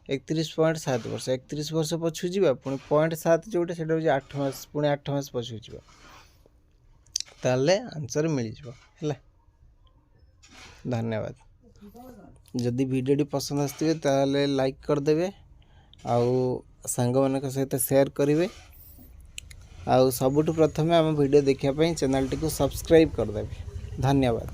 31.7 वर्ष 31 वर्ष पछू जीवा पुणी 0.7 जोटा सेटा होची 8 मास पुणी 8 मास पछू जीवा ताहले आंसर मिल जिवो हैला। धन्यवाद। जदि वीडियो पसंद आसथिबे ताहले लाइक कर देबे आउ सांग मानक सहित शेयर करेंगे आउ सबुठु प्रथमे आम वीडियो देखिया पई चैनल टी को सब्सक्राइब कर देबे। धन्यवाद।